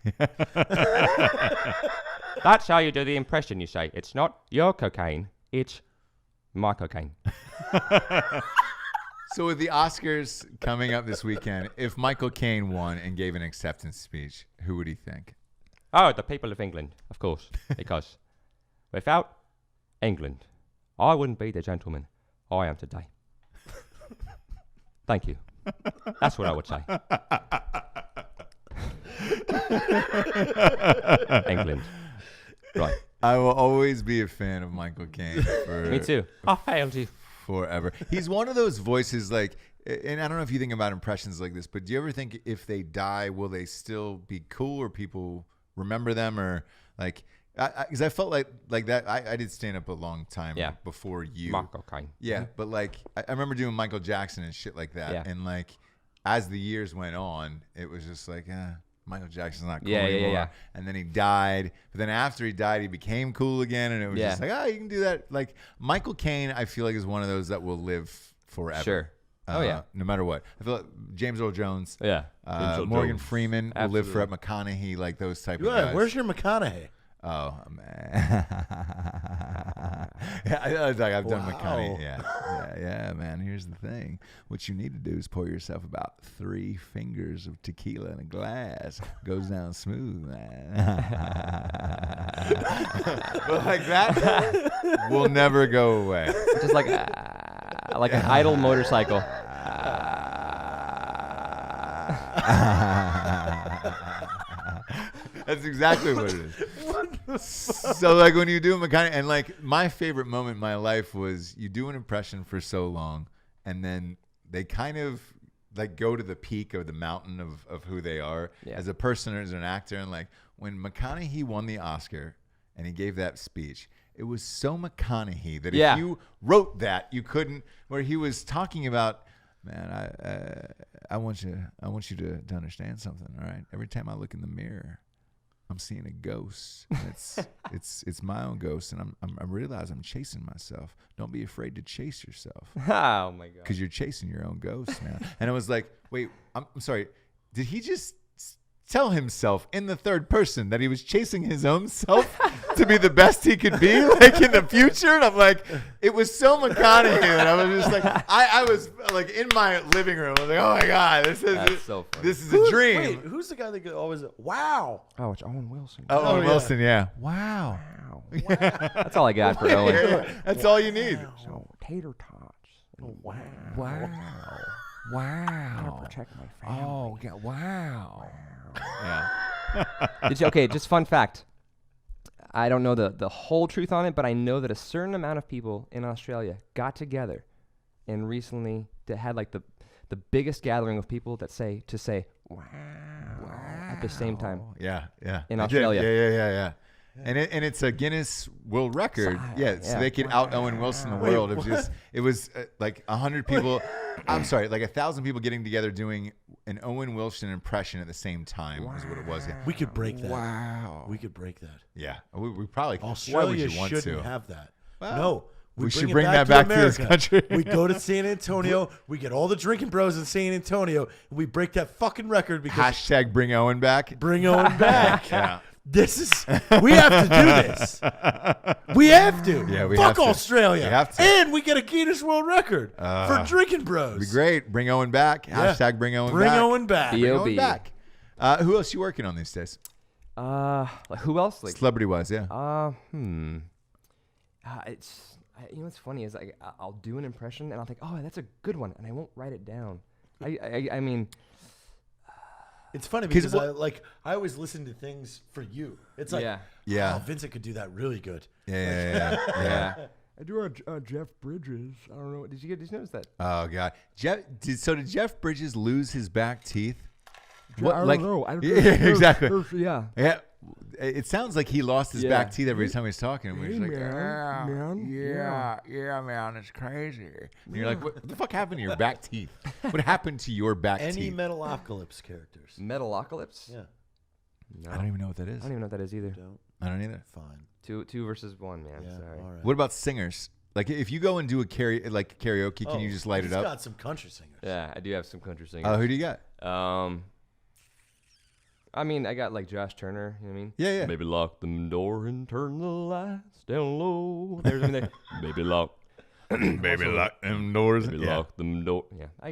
That's how you do the impression. You say it's not your cocaine. It's my cocaine. So with the Oscars coming up this weekend, if Michael Caine won and gave an acceptance speech, who would he thank? Oh, the people of England, of course, because without England, I wouldn't be the gentleman I am today. Thank you. That's what I would say. England. Right. I will always be a fan of Michael Caine. Me too. I hailed you. Forever. He's one of those voices like, and I don't know if you think about impressions like this, but do you ever think if they die, will they still be cool or people remember them or like, because I felt like that. I did stand up a long time before you. Michael Caine. Yeah, but like I remember doing Michael Jackson and shit like that. Yeah. And like as the years went on, it was just like, Michael Jackson's not cool Yeah, anymore. yeah. And then he died. But then after he died, he became cool again. And it was just like, you can do that. Like Michael Caine, I feel like is one of those that will live forever. Sure. Yeah. No matter what. I feel like James Earl Jones. Yeah. Morgan Freeman will live Absolutely. forever. McConaughey, like those type of Yeah, guys. where's your McConaughey? Oh man, I've done McConaughey. Yeah, man. Here's the thing: what you need to do is pour yourself about 3 fingers of tequila in a glass. Goes down smooth, man. But like that will never go away. Just like an idle motorcycle. That's exactly what it is. So like when you do McConaughey, and like my favorite moment in my life was you do an impression for so long, and then they kind of like go to the peak of the mountain of who they are as a person or as an actor. And like when McConaughey won the Oscar and he gave that speech, it was so McConaughey that if you wrote that, you couldn't. Where he was talking about, man, I want you to understand something. All right, every time I look in the mirror, I'm seeing a ghost. And it's my own ghost, and I realize I'm chasing myself. Don't be afraid to chase yourself, Oh my god. because you're chasing your own ghost, man. And I was like, wait, I'm sorry. Did he just tell himself in the third person that he was chasing his own self to be the best he could be, like in the future? And I'm like, it was so McConaughey that I was just like, I was like in my living room. I was like, oh my god, this That's so funny. is a dream. Wait, who's the guy that always? Wow. Oh, it's Owen Wilson. Oh, Owen yeah. Wilson, yeah. Wow. That's all I got for Owen. That's all you need. So tater tots. Wow. Wow. Protect my family. Oh, yeah, wow. Yeah. Just fun fact. I don't know the whole truth on it, but I know that a certain amount of people in Australia got together and recently had like the biggest gathering of people that say wow at the same time. Yeah. In I did. Australia. Yeah. And it's a Guinness World Record. So they could out Owen Wilson the world. It was like 100 people. I'm sorry, like 1,000 people getting together doing an Owen Wilson impression at the same time is what it was. We could break that. Wow. We could break that. Yeah, we probably could. Why would Australia you want shouldn't to? have that. Well, No. we should it bring that back to this America. country. We go to San Antonio. We get all the drinking bros in San Antonio. And we break that fucking record because Hashtag bring Owen back. bring Owen back. Yeah. This is. We have to do this. We have to. Yeah, we Fuck have to. Australia. We have to. And we get a Guinness World Record for drinking bros. It'd be great. Bring Owen back. Yeah. Hashtag bring Owen Bring back. Owen back. Bring Owen B.O.B.. back. Who else you working on these days? Like who else? Like Celebrity wise, yeah. What's funny is like I'll do an impression and I'll think, oh, that's a good one, and I won't write it down. I mean, It's funny 'Cause because I always listen to things for you. It's like, Yeah. oh, Vincent could do that really good. Yeah. I do a Jeff Bridges. I don't know. Did you notice that? Oh god. Did Jeff Bridges lose his back teeth? I don't know. Yeah, exactly. Yeah. Yeah. It sounds like he lost his Yeah. back teeth every time he's talking. We're just like, Yeah, man, it's crazy. and you're like, what the fuck happened to your back teeth? What happened to your back Any teeth? Metalocalypse characters? Metalocalypse? Yeah. No. I don't even know what that is. I don't even know what that is either. Don't. I don't either. Fine. Two versus one, man. Yeah. Sorry. All right. What about singers? Like, if you go and do a karaoke, can you just light it he's up? got some country singers. Yeah, I do have some country singers. Oh, who do you got? I mean, I got like Josh Turner. You know what I mean? Yeah, yeah. Maybe lock the door and turn the lights down low. There's something there. Maybe lock. Baby, lock them doors. Maybe Yeah. lock them door. Yeah, I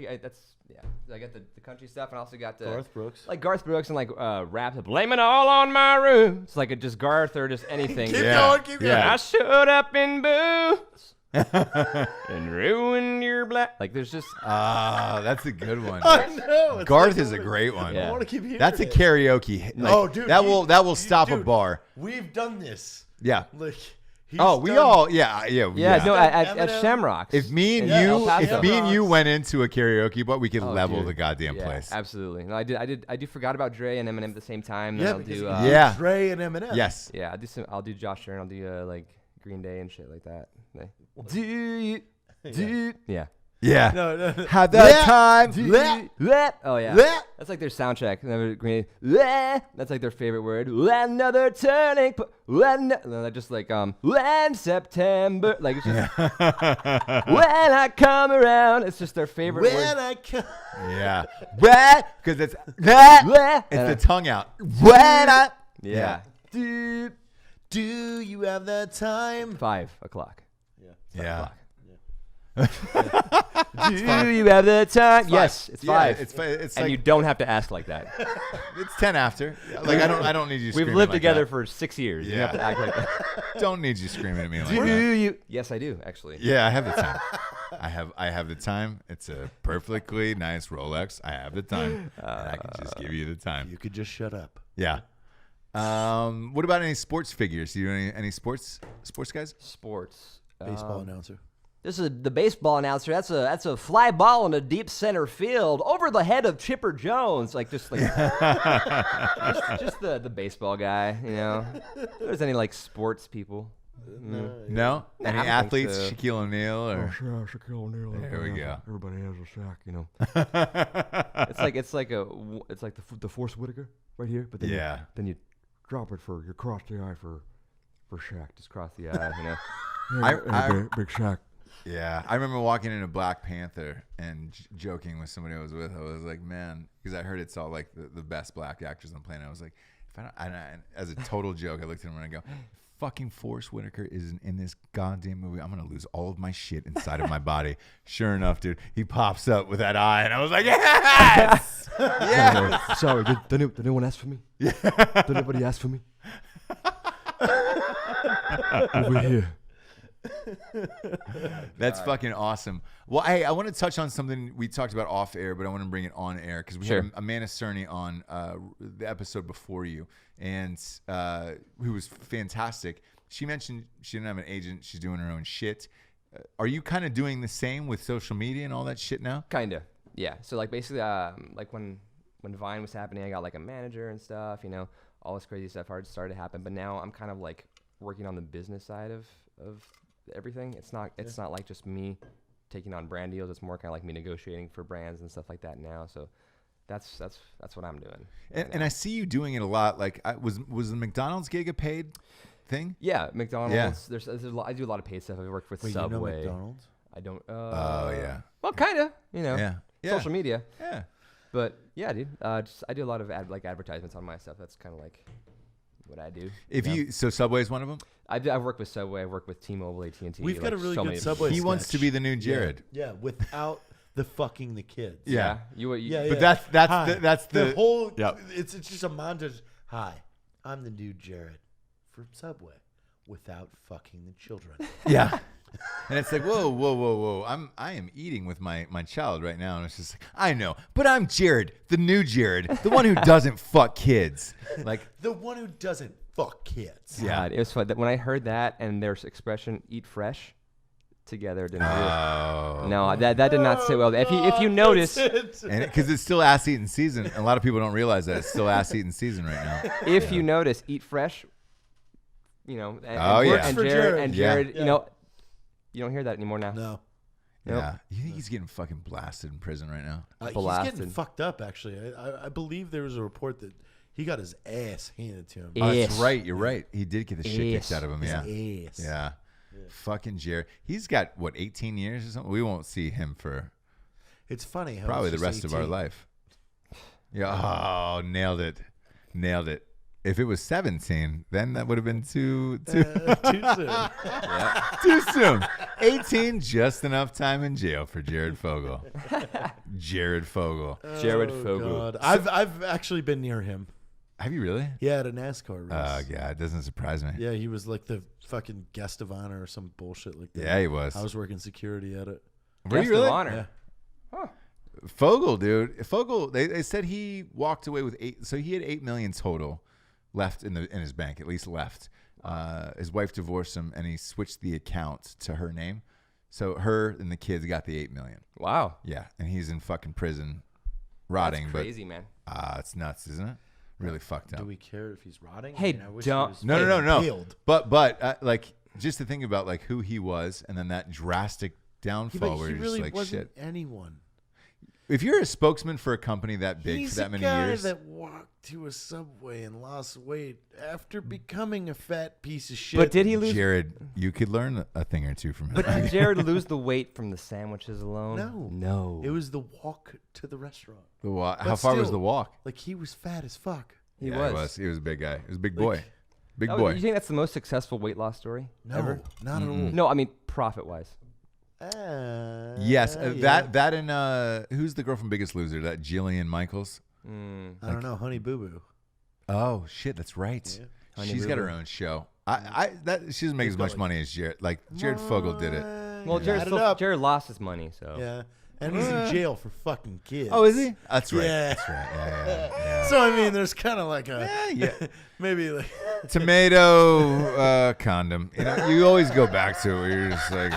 got the country stuff, and I also got the Garth Brooks. like Garth Brooks and like rap. Blame it all on my roots, like just Garth or just anything. Keep Yeah. going. Keep going. I showed up in boots and ruined your black. Like there's just That's a good one. I know. it's Garth like- is a great one. Yeah. I want to keep hearing That's a it. karaoke. hit. Like, Oh, dude, that you- will stop a dude, bar. We've done this. Yeah. Like. he's Oh, we done- all. Yeah. yeah, Yeah. no, at Eminem. Shamrocks. If me and in El you, Paso. if me and you went into a karaoke bar, we could level dude. the goddamn Yeah, place. absolutely. No, I do forgot about Dre and Eminem at the same time. Yeah, Then I'll because do he Yeah. Dre and Eminem. Yes. yeah, I'll do Josh Turner. I'll do like Green Day and shit like that. Do you? Yeah. Yeah. No. Have that time. Oh yeah. Bleh. That's like their soundtrack. Another Green Day. That's like their favorite word. Another turning. No, just like when September. Like it's just when I come around. It's just their favorite When word. I come. Yeah. Because it's the tongue out. Yeah. Do you have that time? 5 o'clock. Yeah. Do you have the time? Yes, it's 5. It's and like you don't have to ask like that. it's 10 after. Like I don't need you. We've screaming lived like together that. for 6 years. You Yeah. have to act like that. Don't need you screaming at me like Do that. you? Yes, I do actually. Yeah, I have the time. I have the time. It's a perfectly nice Rolex. I have the time. And I can just give you the time. You could just shut up. Yeah. What about any sports figures? Do you do any sports guys? Sports. Baseball announcer. This is the baseball announcer. That's a fly ball in a deep center field over the head of Chipper Jones. Like just the baseball guy. You know. If there's any like sports people. No? Any I don't think athletes? so. Shaquille O'Neal or Yeah, Shaquille O'Neal. There we go. Everybody has a sack, you know. It's like the Force Whitaker right here. But then Yeah. Then you drop it for you cross the eye for Shaq. just cross the eye. You know. Big Shaq. Yeah, I remember walking into Black Panther and joking with somebody I was with. I was like, man, because I heard it's all like the best black actors on the planet. I was like, if I don't, and as a total joke, I looked at him and I go, fucking Forrest Whitaker is in this goddamn movie. I'm going to lose all of my shit inside of my body. Sure enough, dude, he pops up with that eye and I was like, yes! Yeah. Sorry, did anyone ask for me? Did anybody ask for me? Over here. That's fucking awesome. Well, hey, I want to touch on something we talked about off air, but I want to bring it on air because we Sure. had Amanda Cerny on the episode before you, and who was fantastic. She mentioned she didn't have an agent; she's doing her own shit. Are you kind of doing the same with social media and all that shit now? Kinda, yeah. So like basically, like when Vine was happening, I got like a manager and stuff. You know, all this crazy stuff started to happen. But now I'm kind of like working on the business side of everything. It's not like just me taking on brand deals. It's more kind of like me negotiating for brands and stuff like that now. So that's what I'm doing. And I see you doing it a lot. Like, was the McDonald's gig a paid thing? Yeah, McDonald's. Yeah. There's a lot, I do a lot of paid stuff. I worked with Wait, Subway. you know McDonald's? I don't. Oh yeah. Well, kinda. You know. Yeah. Yeah. Social media. Yeah. But yeah, dude. I do a lot of advertisements on my stuff. That's kind of like what I do. So Subway is one of them. I've worked with Subway. I've worked with T-Mobile, AT&T. We've got a really so good many- Subway He wants to sketch. be the new Jared. Yeah, without the fucking the kids. Yeah. You Yeah, But yeah. that's Hi. that's the whole. Yep. It's just a montage. Hi, I'm the new Jared from Subway, without fucking the children. Yeah. And it's like, whoa. I am eating with my child right now. And it's just like, I know, but I'm Jared, the new Jared, the one who doesn't fuck kids. Like, The one who doesn't fuck kids. yeah. God, it was fun. When I heard that and their expression "eat fresh," together. Didn't really. No, that did not sit well. If you notice, And because it's still ass eating season, a lot of people don't realize that it's still ass eating season right now. if you notice, Eat Fresh, you know, and, Oh, and, yeah. and For Jared, Jared. and Yeah. Jared, you know, you don't hear that anymore now. No. Nope. Yeah, you think he's getting fucking blasted in prison right now? He's Blasted. getting fucked up, actually. I believe there was a report that he got his ass handed to him. Yeah. Oh, that's Yes. right. You're right. He did get the shit Yes. kicked out of him. Yeah. His ass. Yeah. Fucking Jared. He's got, what, 18 years or something? We won't see him for It's funny how probably it's the just rest of our 18. life. Yeah. Oh, nailed it. Nailed it. If it was 17, then that would have been too Too soon. too soon. 18, just enough time in jail for Jared Fogle. Jared Fogle. Jared Oh, Fogle. God. I've actually been near him. Have you really? Yeah, at a NASCAR race. Oh, yeah. It doesn't surprise me. Yeah, he was like the fucking guest of honor or some bullshit like that. Yeah, he was. I was working security at it. Were you Guest really? of honor. Yeah. Fogle, dude. Fogle, they said he walked away with so he had 8 million total left in his bank, at least left. His wife divorced him and he switched the account to her name. So her and the kids got the 8 million. Wow. Yeah, and he's in fucking prison rotting, That's crazy, man. but it's nuts, isn't it? Really fucked up. Do we care if he's rotting? Hey, I wish don't- he was No. impaled. But like just to think about like who he was and then that drastic Yeah, downfall but where he you're really just like wasn't shit. anyone. If you're a spokesman for a company that big He's for that a many guy years, that walked to a Subway and lost weight after becoming a fat piece of shit. But did he lose? Jared, you could learn a thing or two from him. But did Jared lose the weight from the sandwiches alone? No. It was the walk to the restaurant. The walk. But How far was still, the walk? Like he was fat as fuck. He Yeah, was. He was a big guy. He was a big boy. Big Oh, boy. You think that's the most successful weight loss story No, ever? not at all. No, I mean profit wise. Yes, yeah. that and who's the girl from Biggest Loser? That Jillian Michaels. I don't know, Honey Boo Boo. Oh shit, that's right. Honey She's Boo got Boo. her own show. She doesn't make as much money as Jared. Like Jared Fogle did it. Well, Add it up. Jared lost his money, so Yeah, and he's in jail for fucking kids. Oh, is he? That's right. Yeah. That's right. Yeah. So I mean, there's kind of like a Yeah. maybe like Tomato condom. You know, you always go back to it where you're just like,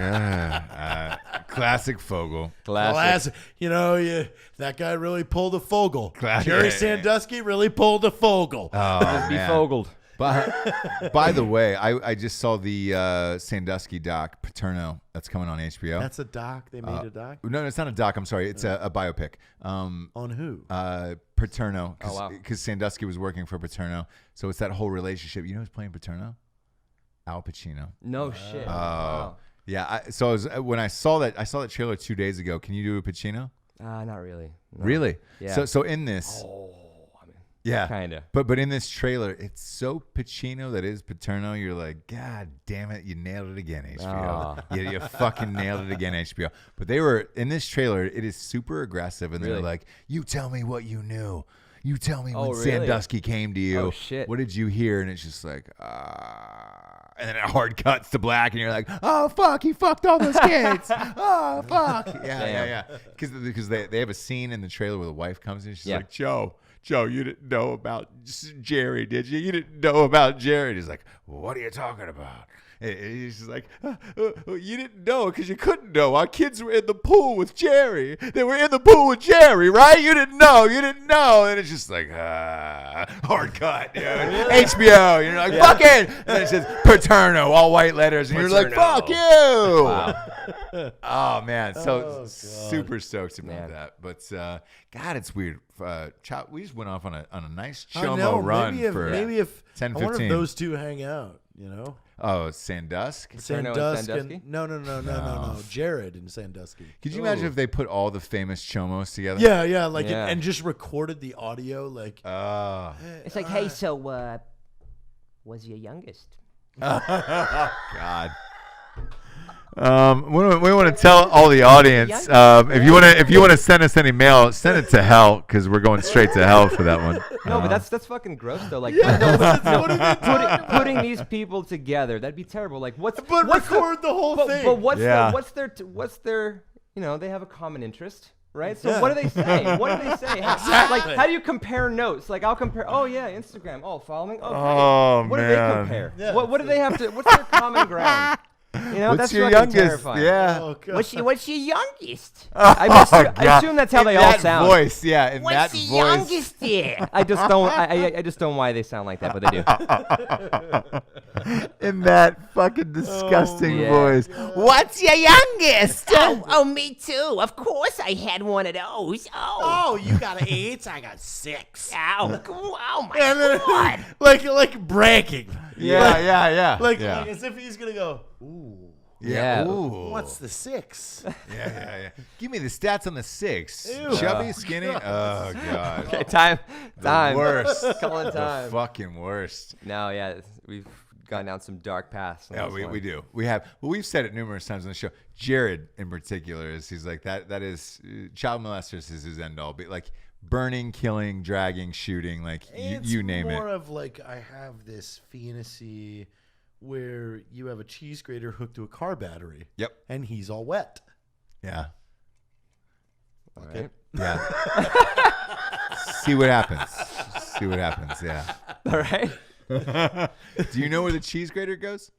classic Fogle. classic. You know, that guy really pulled a Fogle. Classic. Jerry Sandusky really pulled a Fogle. Oh, be man. fogled. By the way, I just saw the Sandusky doc, Paterno, that's coming on HBO. That's a doc. They made a doc No, it's not a doc. I'm sorry. It's a biopic. on who? Paterno, Oh, wow. because Sandusky was working for Paterno. So it's that whole relationship. You know who's playing Paterno? Al Pacino. No shit. Oh, Wow. yeah. When I saw that trailer 2 days ago. Can you do a Pacino? Not really. No. Really? Yeah. So in this, I mean, yeah, kinda. But in this trailer, it's so Pacino that is Paterno. You're like, God damn it, you nailed it again, HBO. You fucking nailed it again, HBO. But they were in this trailer. It is super aggressive, and they're Really? like, you tell me what you knew. You tell me when Oh, really? Sandusky came to you. Oh, shit. What did you hear? And it's just like, and then it hard cuts to black, and you're like, oh fuck, he fucked all those kids. Oh fuck, yeah. Because they have a scene in the trailer where the wife comes in. She's Yeah. like, Joe, you didn't know about Jerry, did you? You didn't know about Jerry. And he's like, what are you talking about? And he's just like, you didn't know because you couldn't know. Our kids were in the pool with Jerry. They were in the pool with Jerry, right? You didn't know. And it's just like, hard cut, dude. HBO. You're like, fuck it. And then it says Paterno, all white letters. And you're like, fuck you. Oh, man. So super stoked about Man. that. But, God, it's weird. We just went off on a nice I know, chomo run maybe if 10, I wonder 15. if those two hang out. You know, Oh, Sandusk. Paterno and Sandusky. Sandusky? No. Jared and Sandusky. Could you imagine if they put all the famous chomos together? Yeah, Yeah. and just recorded the audio, like. It's like, hey, so was your youngest? God. We want to tell all the audience if you want to send us any mail, send it to hell because we're going straight to hell for that one. No, but that's fucking gross though. Like putting these people together, that'd be terrible. Like what's record the whole thing. But what's Yeah. what's their you know, they have a common interest, right? So Yeah. what do they say? What do they say? Like how do you compare notes? Like I'll compare. Oh yeah, Instagram. Oh, following. Okay. Oh, What do man. they compare? Yeah. What do they have to? What's their common ground? You know, What's that's your fucking youngest? terrifying. Yeah. Oh, God. What's your youngest? I assume that's how in they all that sound. voice, yeah. In What's that the voice. youngest there? I just don't. I just don't know why they sound like that, but they do. In that fucking disgusting yeah. voice. What's your youngest? oh, me too. Of course I had one of those. Oh, you got 8? I got 6. Oh my And then, God. like bragging. Yeah. Like yeah. as if he's gonna go, ooh, Yeah. Ooh. what's the 6? Yeah. Give me the stats on the 6. Ew. Chubby, skinny. Oh god. Okay, time. The worst. Calling The time. fucking worst. No, yeah, we've gone down some dark paths. on Yeah, this we one. do. We have. Well, we've said it numerous times on the show. Jared, in particular, he's like that. That is child molesters is his end all. But like burning, killing, dragging, shooting, like you name More it. of like I have this fantasy where you have a cheese grater hooked to a car battery. Yep. And he's all wet. Yeah. All right. Yeah. See what happens. See what happens. Yeah. All right. Do you know where the cheese grater goes?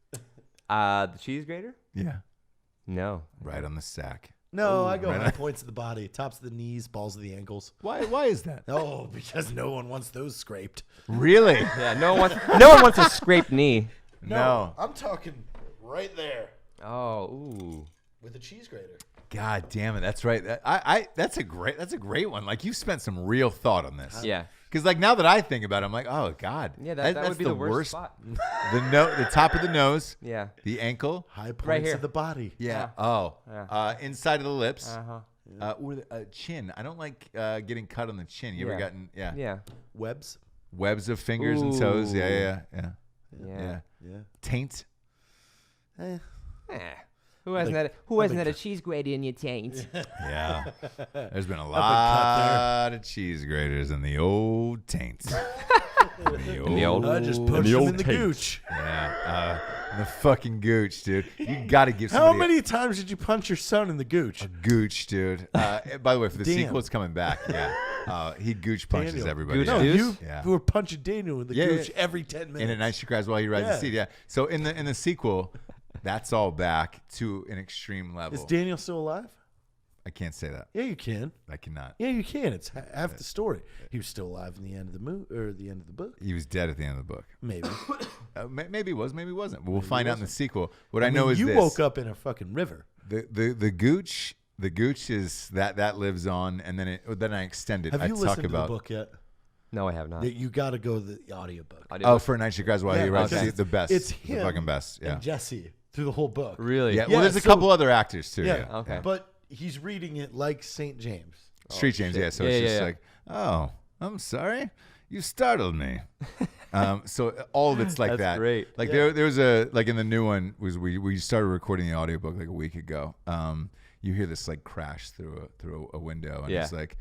The cheese grater? Yeah. No. Right on the sack. No, I go right high on. points of the body, tops of the knees, balls of the ankles. Why is that? Oh, because no one wants those scraped. Really? Yeah, no one wants a scraped knee. No. I'm talking right there Oh, ooh. with a cheese grater. God damn it. That's right. That's a great one. Like you spent some real thought on this. Yeah. Because like now that I think about it, I'm like, oh God. Yeah, that that's would be the worst spot. The top of the nose, Yeah. the ankle. High points Right here. of the body. Yeah. Yeah. Oh. Yeah. Inside of the lips. Uh-huh. Or the chin. I don't like getting cut on the chin. You ever Yeah. gotten Yeah. Webs. webs of fingers and toes? Yeah. Yeah. Yeah. Taint. Eh. Eh. Who hasn't had a cheese grater in your taint? Yeah. There's been a cut lot of cheese graters in the old taints. In the old- I just Ooh. punched the him old in the taint. gooch. Yeah. The fucking gooch, dude. You got to give How somebody many times did you punch your son in the gooch? a gooch, dude. By the way, for the Damn. sequel, it's coming back. Yeah. He gooch punches Daniel. everybody. Gooch yeah. No, Deuce? you Yeah. were punching Daniel in the Yeah, gooch yeah. every 10 minutes. And at night she cries while he rides the Yeah. seat. Yeah. So in the sequel, that's all back to an extreme level. Is Daniel still alive? I can't say that. Yeah, you can. I cannot. Yeah, you can. It's half the story. He was still alive in the end of the movie or the end of the book. He was dead at the end of the book. Maybe. Maybe he was, maybe he wasn't. But we'll find out in the sequel. What I know mean, is you this. woke up in a fucking river. The gooch. The gooch is that lives on, and then I extend it. Have I you talk listened to about the book yet? No, I have not. You got to go the audiobook. Oh, for a night she cries while he rides the because seat. The best. It's the him fucking best. Yeah. and Jesse through the whole book. Really? Yeah. Yeah, Well, there's a so- couple other actors too. Yeah. Yeah. Okay. But he's reading it like St. James. Street James. Yeah. So Yeah, it's yeah, just yeah. like, oh, I'm sorry, you startled me. So all of it's like That's that. great. Like Yeah. there was a like in the new one was we started recording the audiobook like a week ago. You hear this like crash through a window, and Yeah. it's like,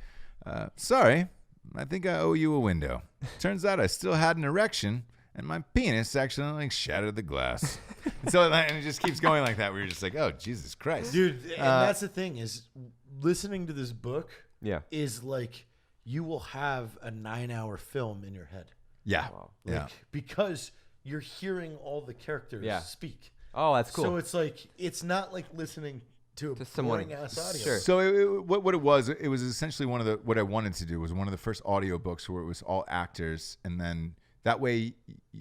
sorry, I think I owe you a window. Turns out I still had an erection, and my penis accidentally shattered the glass. and it just keeps going like that. We're just like, oh Jesus Christ, Dude, and that's the thing is listening to this book Yeah. is like you will have a 9-hour film in your head. Yeah, Like, yeah. because you're hearing all the characters Yeah. speak. Oh, that's cool. So it's like it's not like listening to a someone- boring ass audio. Sure. So what it was essentially what I wanted to do was one of the first audiobooks where it was all actors, and then that way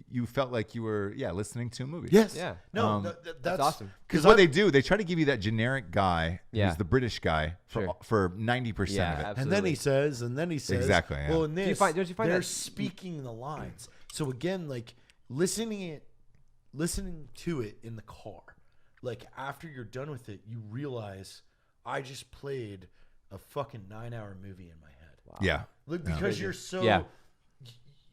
you felt like you were listening to a movie. Yes. Yeah. No, That's that's awesome. Because what they do, they try to give you that generic guy Yeah. who's the British guy Sure. for 90% Yeah, of it. absolutely. and then he says, Exactly, yeah. Well, in this, don't you find they're that- speaking the lines. So again, like listening to it in the car, like after you're done with it, you realize I just played a fucking 9-hour movie in my head. Wow. Yeah. Look, because you're so Yeah.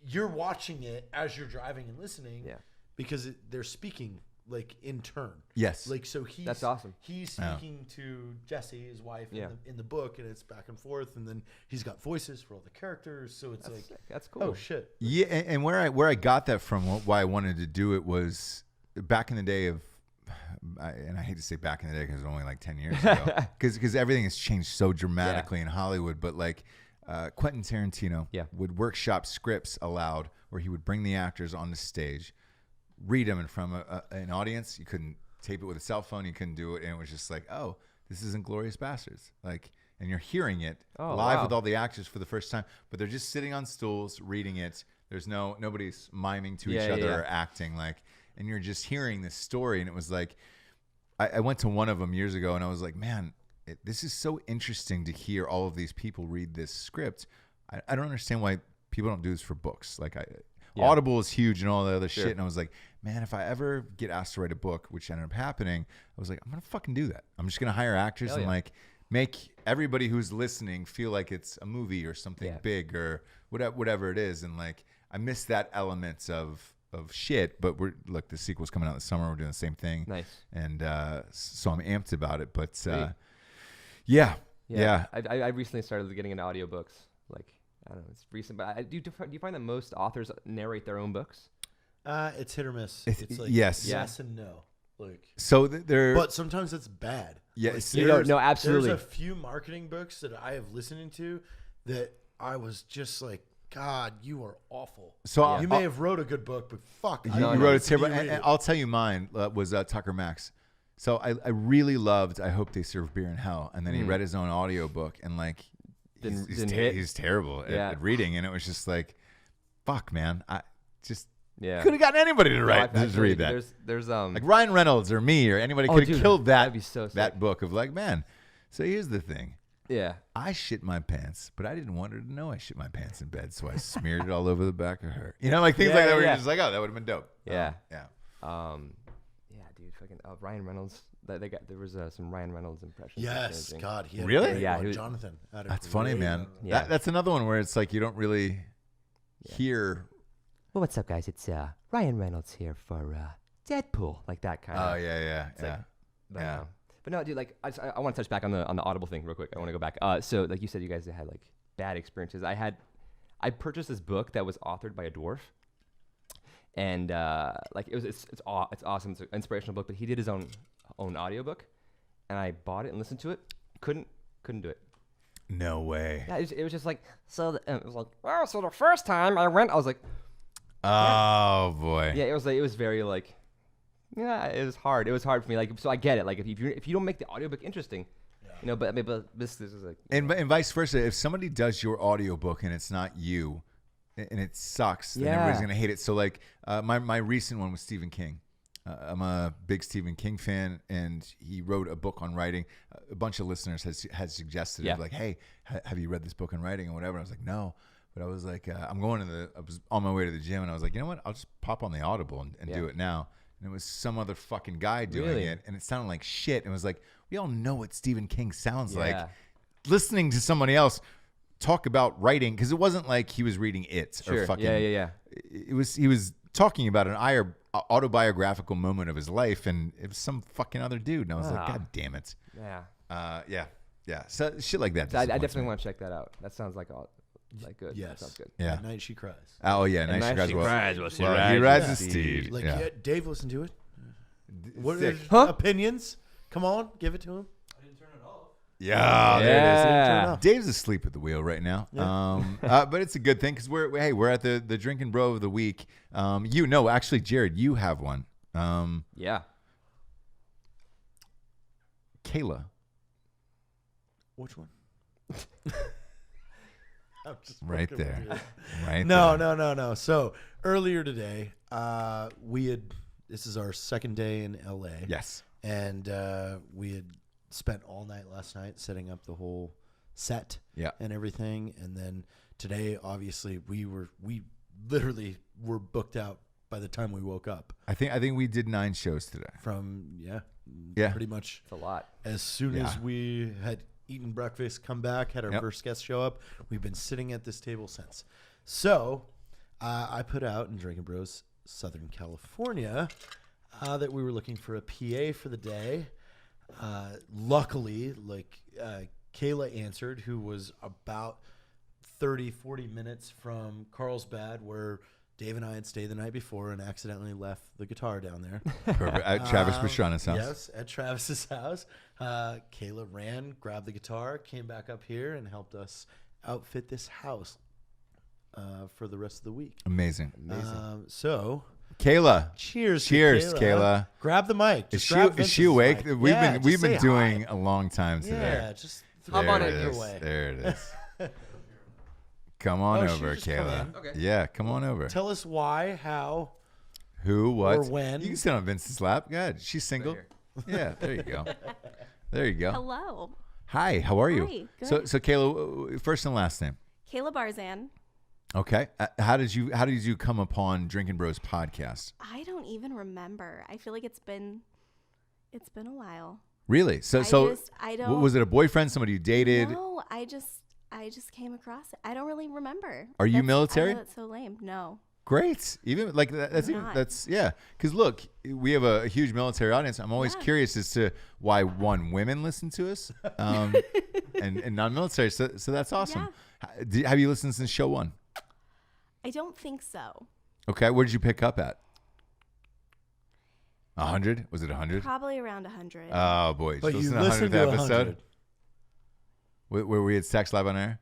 you're watching it as you're driving and listening. Yeah. Because they're speaking like in turn. Yes. Like so he's That's awesome. He's Yeah. speaking to Jesse, his wife, Yeah. in the book, and it's back and forth, and then he's got voices for all the characters. So it's like, Sick. That's cool. oh shit. Yeah, and where I got that from, why I wanted to do it was back in the day of, and I hate to say back in the day because it was only like 10 years ago, because everything has changed so dramatically in Hollywood. But like Quentin Tarantino would workshop scripts aloud, where he would bring the actors on the stage, read them in front of an audience. You couldn't tape it with a cell phone. You couldn't do it, and it was just like, oh, this isn't Glorious Bastards. Like, and you're hearing it live with all the actors for the first time, but they're just sitting on stools reading it. There's nobody's miming to each other or acting like, and you're just hearing this story. And it was like, I went to one of them years ago, and I was like, man, this is so interesting to hear all of these people read this script. I don't understand why people don't do this for books. Like, Audible is huge and all the other shit. And I was like, man, if I ever get asked to write a book, which ended up happening, I was like, I'm going to fucking do that. I'm just going to hire actors and like make everybody who's listening feel like it's a movie or something big or whatever it is. And like, I miss that element of shit, but look, the sequel's coming out this summer. We're doing the same thing. Nice. And so I'm amped about it. But yeah. I recently started getting into audiobooks. Like, I don't know, it's recent, but do you find that most authors narrate their own books? It's hit or miss. It's like yes and no. Like, so but sometimes it's bad. Yes, like, no, absolutely. There's a few marketing books that I have listened to that I was just like, God, you are awful. So you may have wrote a good book, but fuck, you wrote it terrible. And I'll tell you, mine was Tucker Max. So I really loved I Hope They Serve Beer in Hell, and then he read his own audiobook, and like he's terrible at reading, and it was just like, fuck, man, I just could have gotten anybody to read that. There's like Ryan Reynolds or me or anybody could have killed that that book of like, man. So here's the thing. Yeah, I shit my pants, but I didn't want her to know I shit my pants in bed, so I smeared it all over the back of her. You know, like things like that. Where you're just like, oh, that would have been dope. Yeah, dude, fucking Ryan Reynolds. There was some Ryan Reynolds impressions. Yes, God, he had really? Yeah, Jonathan. That's funny, man. Yeah. That's another one where it's like you don't really hear. Well, what's up, guys? It's Ryan Reynolds here for Deadpool, like that kind of. Oh yeah. But no, dude, like I want to touch back on the Audible thing real quick. I want to go back. So like you said, you guys had like bad experiences. I purchased this book that was authored by a dwarf, and like it's awesome. It's an inspirational book, but he did his own audiobook, and I bought it and listened to it. Couldn't do it. No way. Yeah, it was just like so. It was like, oh, so the first time I was like, oh boy. Yeah, it was very like. Yeah, it was hard. It was hard for me. Like, so I get it. Like, if you don't make the audiobook interesting, you know. But I mean, but this is like. And vice versa. If somebody does your audiobook and it's not you, and it sucks, then everybody's gonna hate it. So like, my recent one was Stephen King. I'm a big Stephen King fan, and he wrote a book on writing. A bunch of listeners has suggested it, like, hey, have you read this book on writing or whatever? I was like, no. But I was like, I was on my way to the gym, and I was like, you know what? I'll just pop on the Audible and do it now. And it was some other fucking guy doing it, and it sounded like shit. And it was like, we all know what Stephen King sounds like. Listening to somebody else talk about writing, because it wasn't like he was reading it or fucking. He was talking about an autobiographical moment of his life, and it was some fucking other dude. And I was like, God damn it. Yeah. So shit like that. I definitely want to check that out. That sounds like good. Yes. That sounds good. Yeah. At Night She Cries. Oh yeah, Night She Cries. He rides the steed. Like Dave listened to it. What are Sick. his opinions? Come on, give it to him. I didn't turn it off. Yeah, there it is. Turn it off. Dave's asleep at the wheel right now. But it's a good thing because we're at the Drinkin' Bro of the week. Actually, Jared, you have one. Kayla. Which one? I'm just right there. Right no, there. No. So earlier today, this is our second day in LA. Yes. And we had spent all night last night setting up the whole set and everything. And then today, obviously, we literally were booked out by the time we woke up. I think we did 9 shows today. Pretty much. It's a lot. As soon as we had eaten breakfast, come back, had our first guest show up, we've been sitting at this table since. So I put out in Drinkin' Bros Southern California that we were looking for a PA for the day. Luckily, Kayla answered, who was about 30-40 minutes from Carlsbad, where Dave and I had stayed the night before and accidentally left the guitar down there. Perfect. At Travis Pastrana's house. Yes, at Travis's house. Kayla ran, grabbed the guitar, came back up here, and helped us outfit this house for the rest of the week. Amazing. So Kayla. Cheers. to Cheers, Kayla. Grab the mic. Is Just grab she Vince's awake? mic. We've Yeah, been just say doing hi. a long time today. Yeah, just Hop on There in. it is. away. There it is. Come on Oh, she over, just come Kayla. in. Okay. Yeah, come on over. Tell us why, how. Who, what, Or when. You can sit on Vince's lap. Good. She's single. here. Yeah, there you go. There you go. Hello. Hi, how are you? Hi, So, good. so Kayla, first and last name. Kayla Barzan. Okay. How did you come upon Drinkin' Bros podcast? I don't even remember. I feel like it's been a while. Really? So, I don't. was it a boyfriend, somebody you dated? No, I just came across it. I don't really remember. Are you military? I know that's so lame. No. Great. Even like that's yeah. Because look, we have a huge military audience. I'm always curious as to why women listen to us, and non-military. So that's awesome. Have you listened since show 1? I don't think so. Okay. Where did you pick up at? 100? Was it 100? Probably around 100. Oh boy! But Did you listen to listened 100th to episode 100. where we had sex live on air.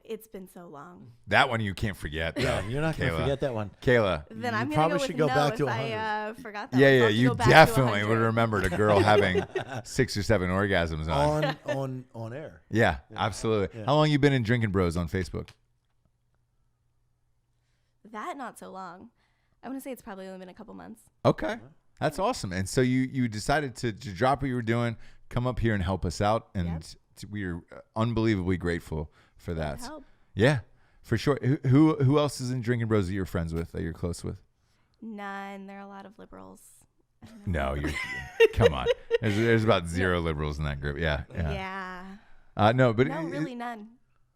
It's been so long. That one you can't forget. Yeah, you're not going to Kayla. forget that one. Kayla. Then You I'm probably gonna go should with go no back to if 100. I forgot that. Yeah, one. So yeah. I'll have to You go back to definitely would 100. have remembered a girl having 6 or 7 orgasms on air. Yeah, absolutely. Yeah. How long you been in Drinkin' Bros on Facebook? That not so long. I want to say it's probably only been a couple months. Okay. That's awesome. And so you decided to drop what you were doing, come up here and help us out. And we are unbelievably grateful for that. Help. Yeah, for sure. Who else is in Drinkin' Bros that you're friends with, that you're close with? None. There are a lot of liberals. I don't know. No, you're. Come on. There's about 0 liberals in that group. Yeah. Yeah. No, but No, really none.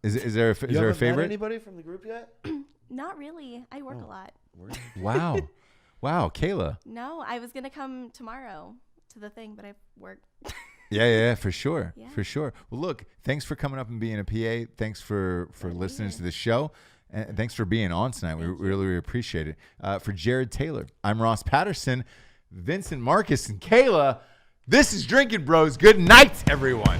is there a You there a haven't met favorite? anybody from the group yet? Not really. I work a lot. Wow, Kayla. No, I was gonna come tomorrow to the thing, but I work. Yeah, for sure, Yeah. for sure. Well, look, thanks for coming up and being a PA. Thanks for listening to the show, and thanks for being on tonight. We really appreciate it. For Jared Taylor, I'm Ross Patterson, Vincent Marcus, and Kayla. This is Drinkin' Bros. Good night, everyone.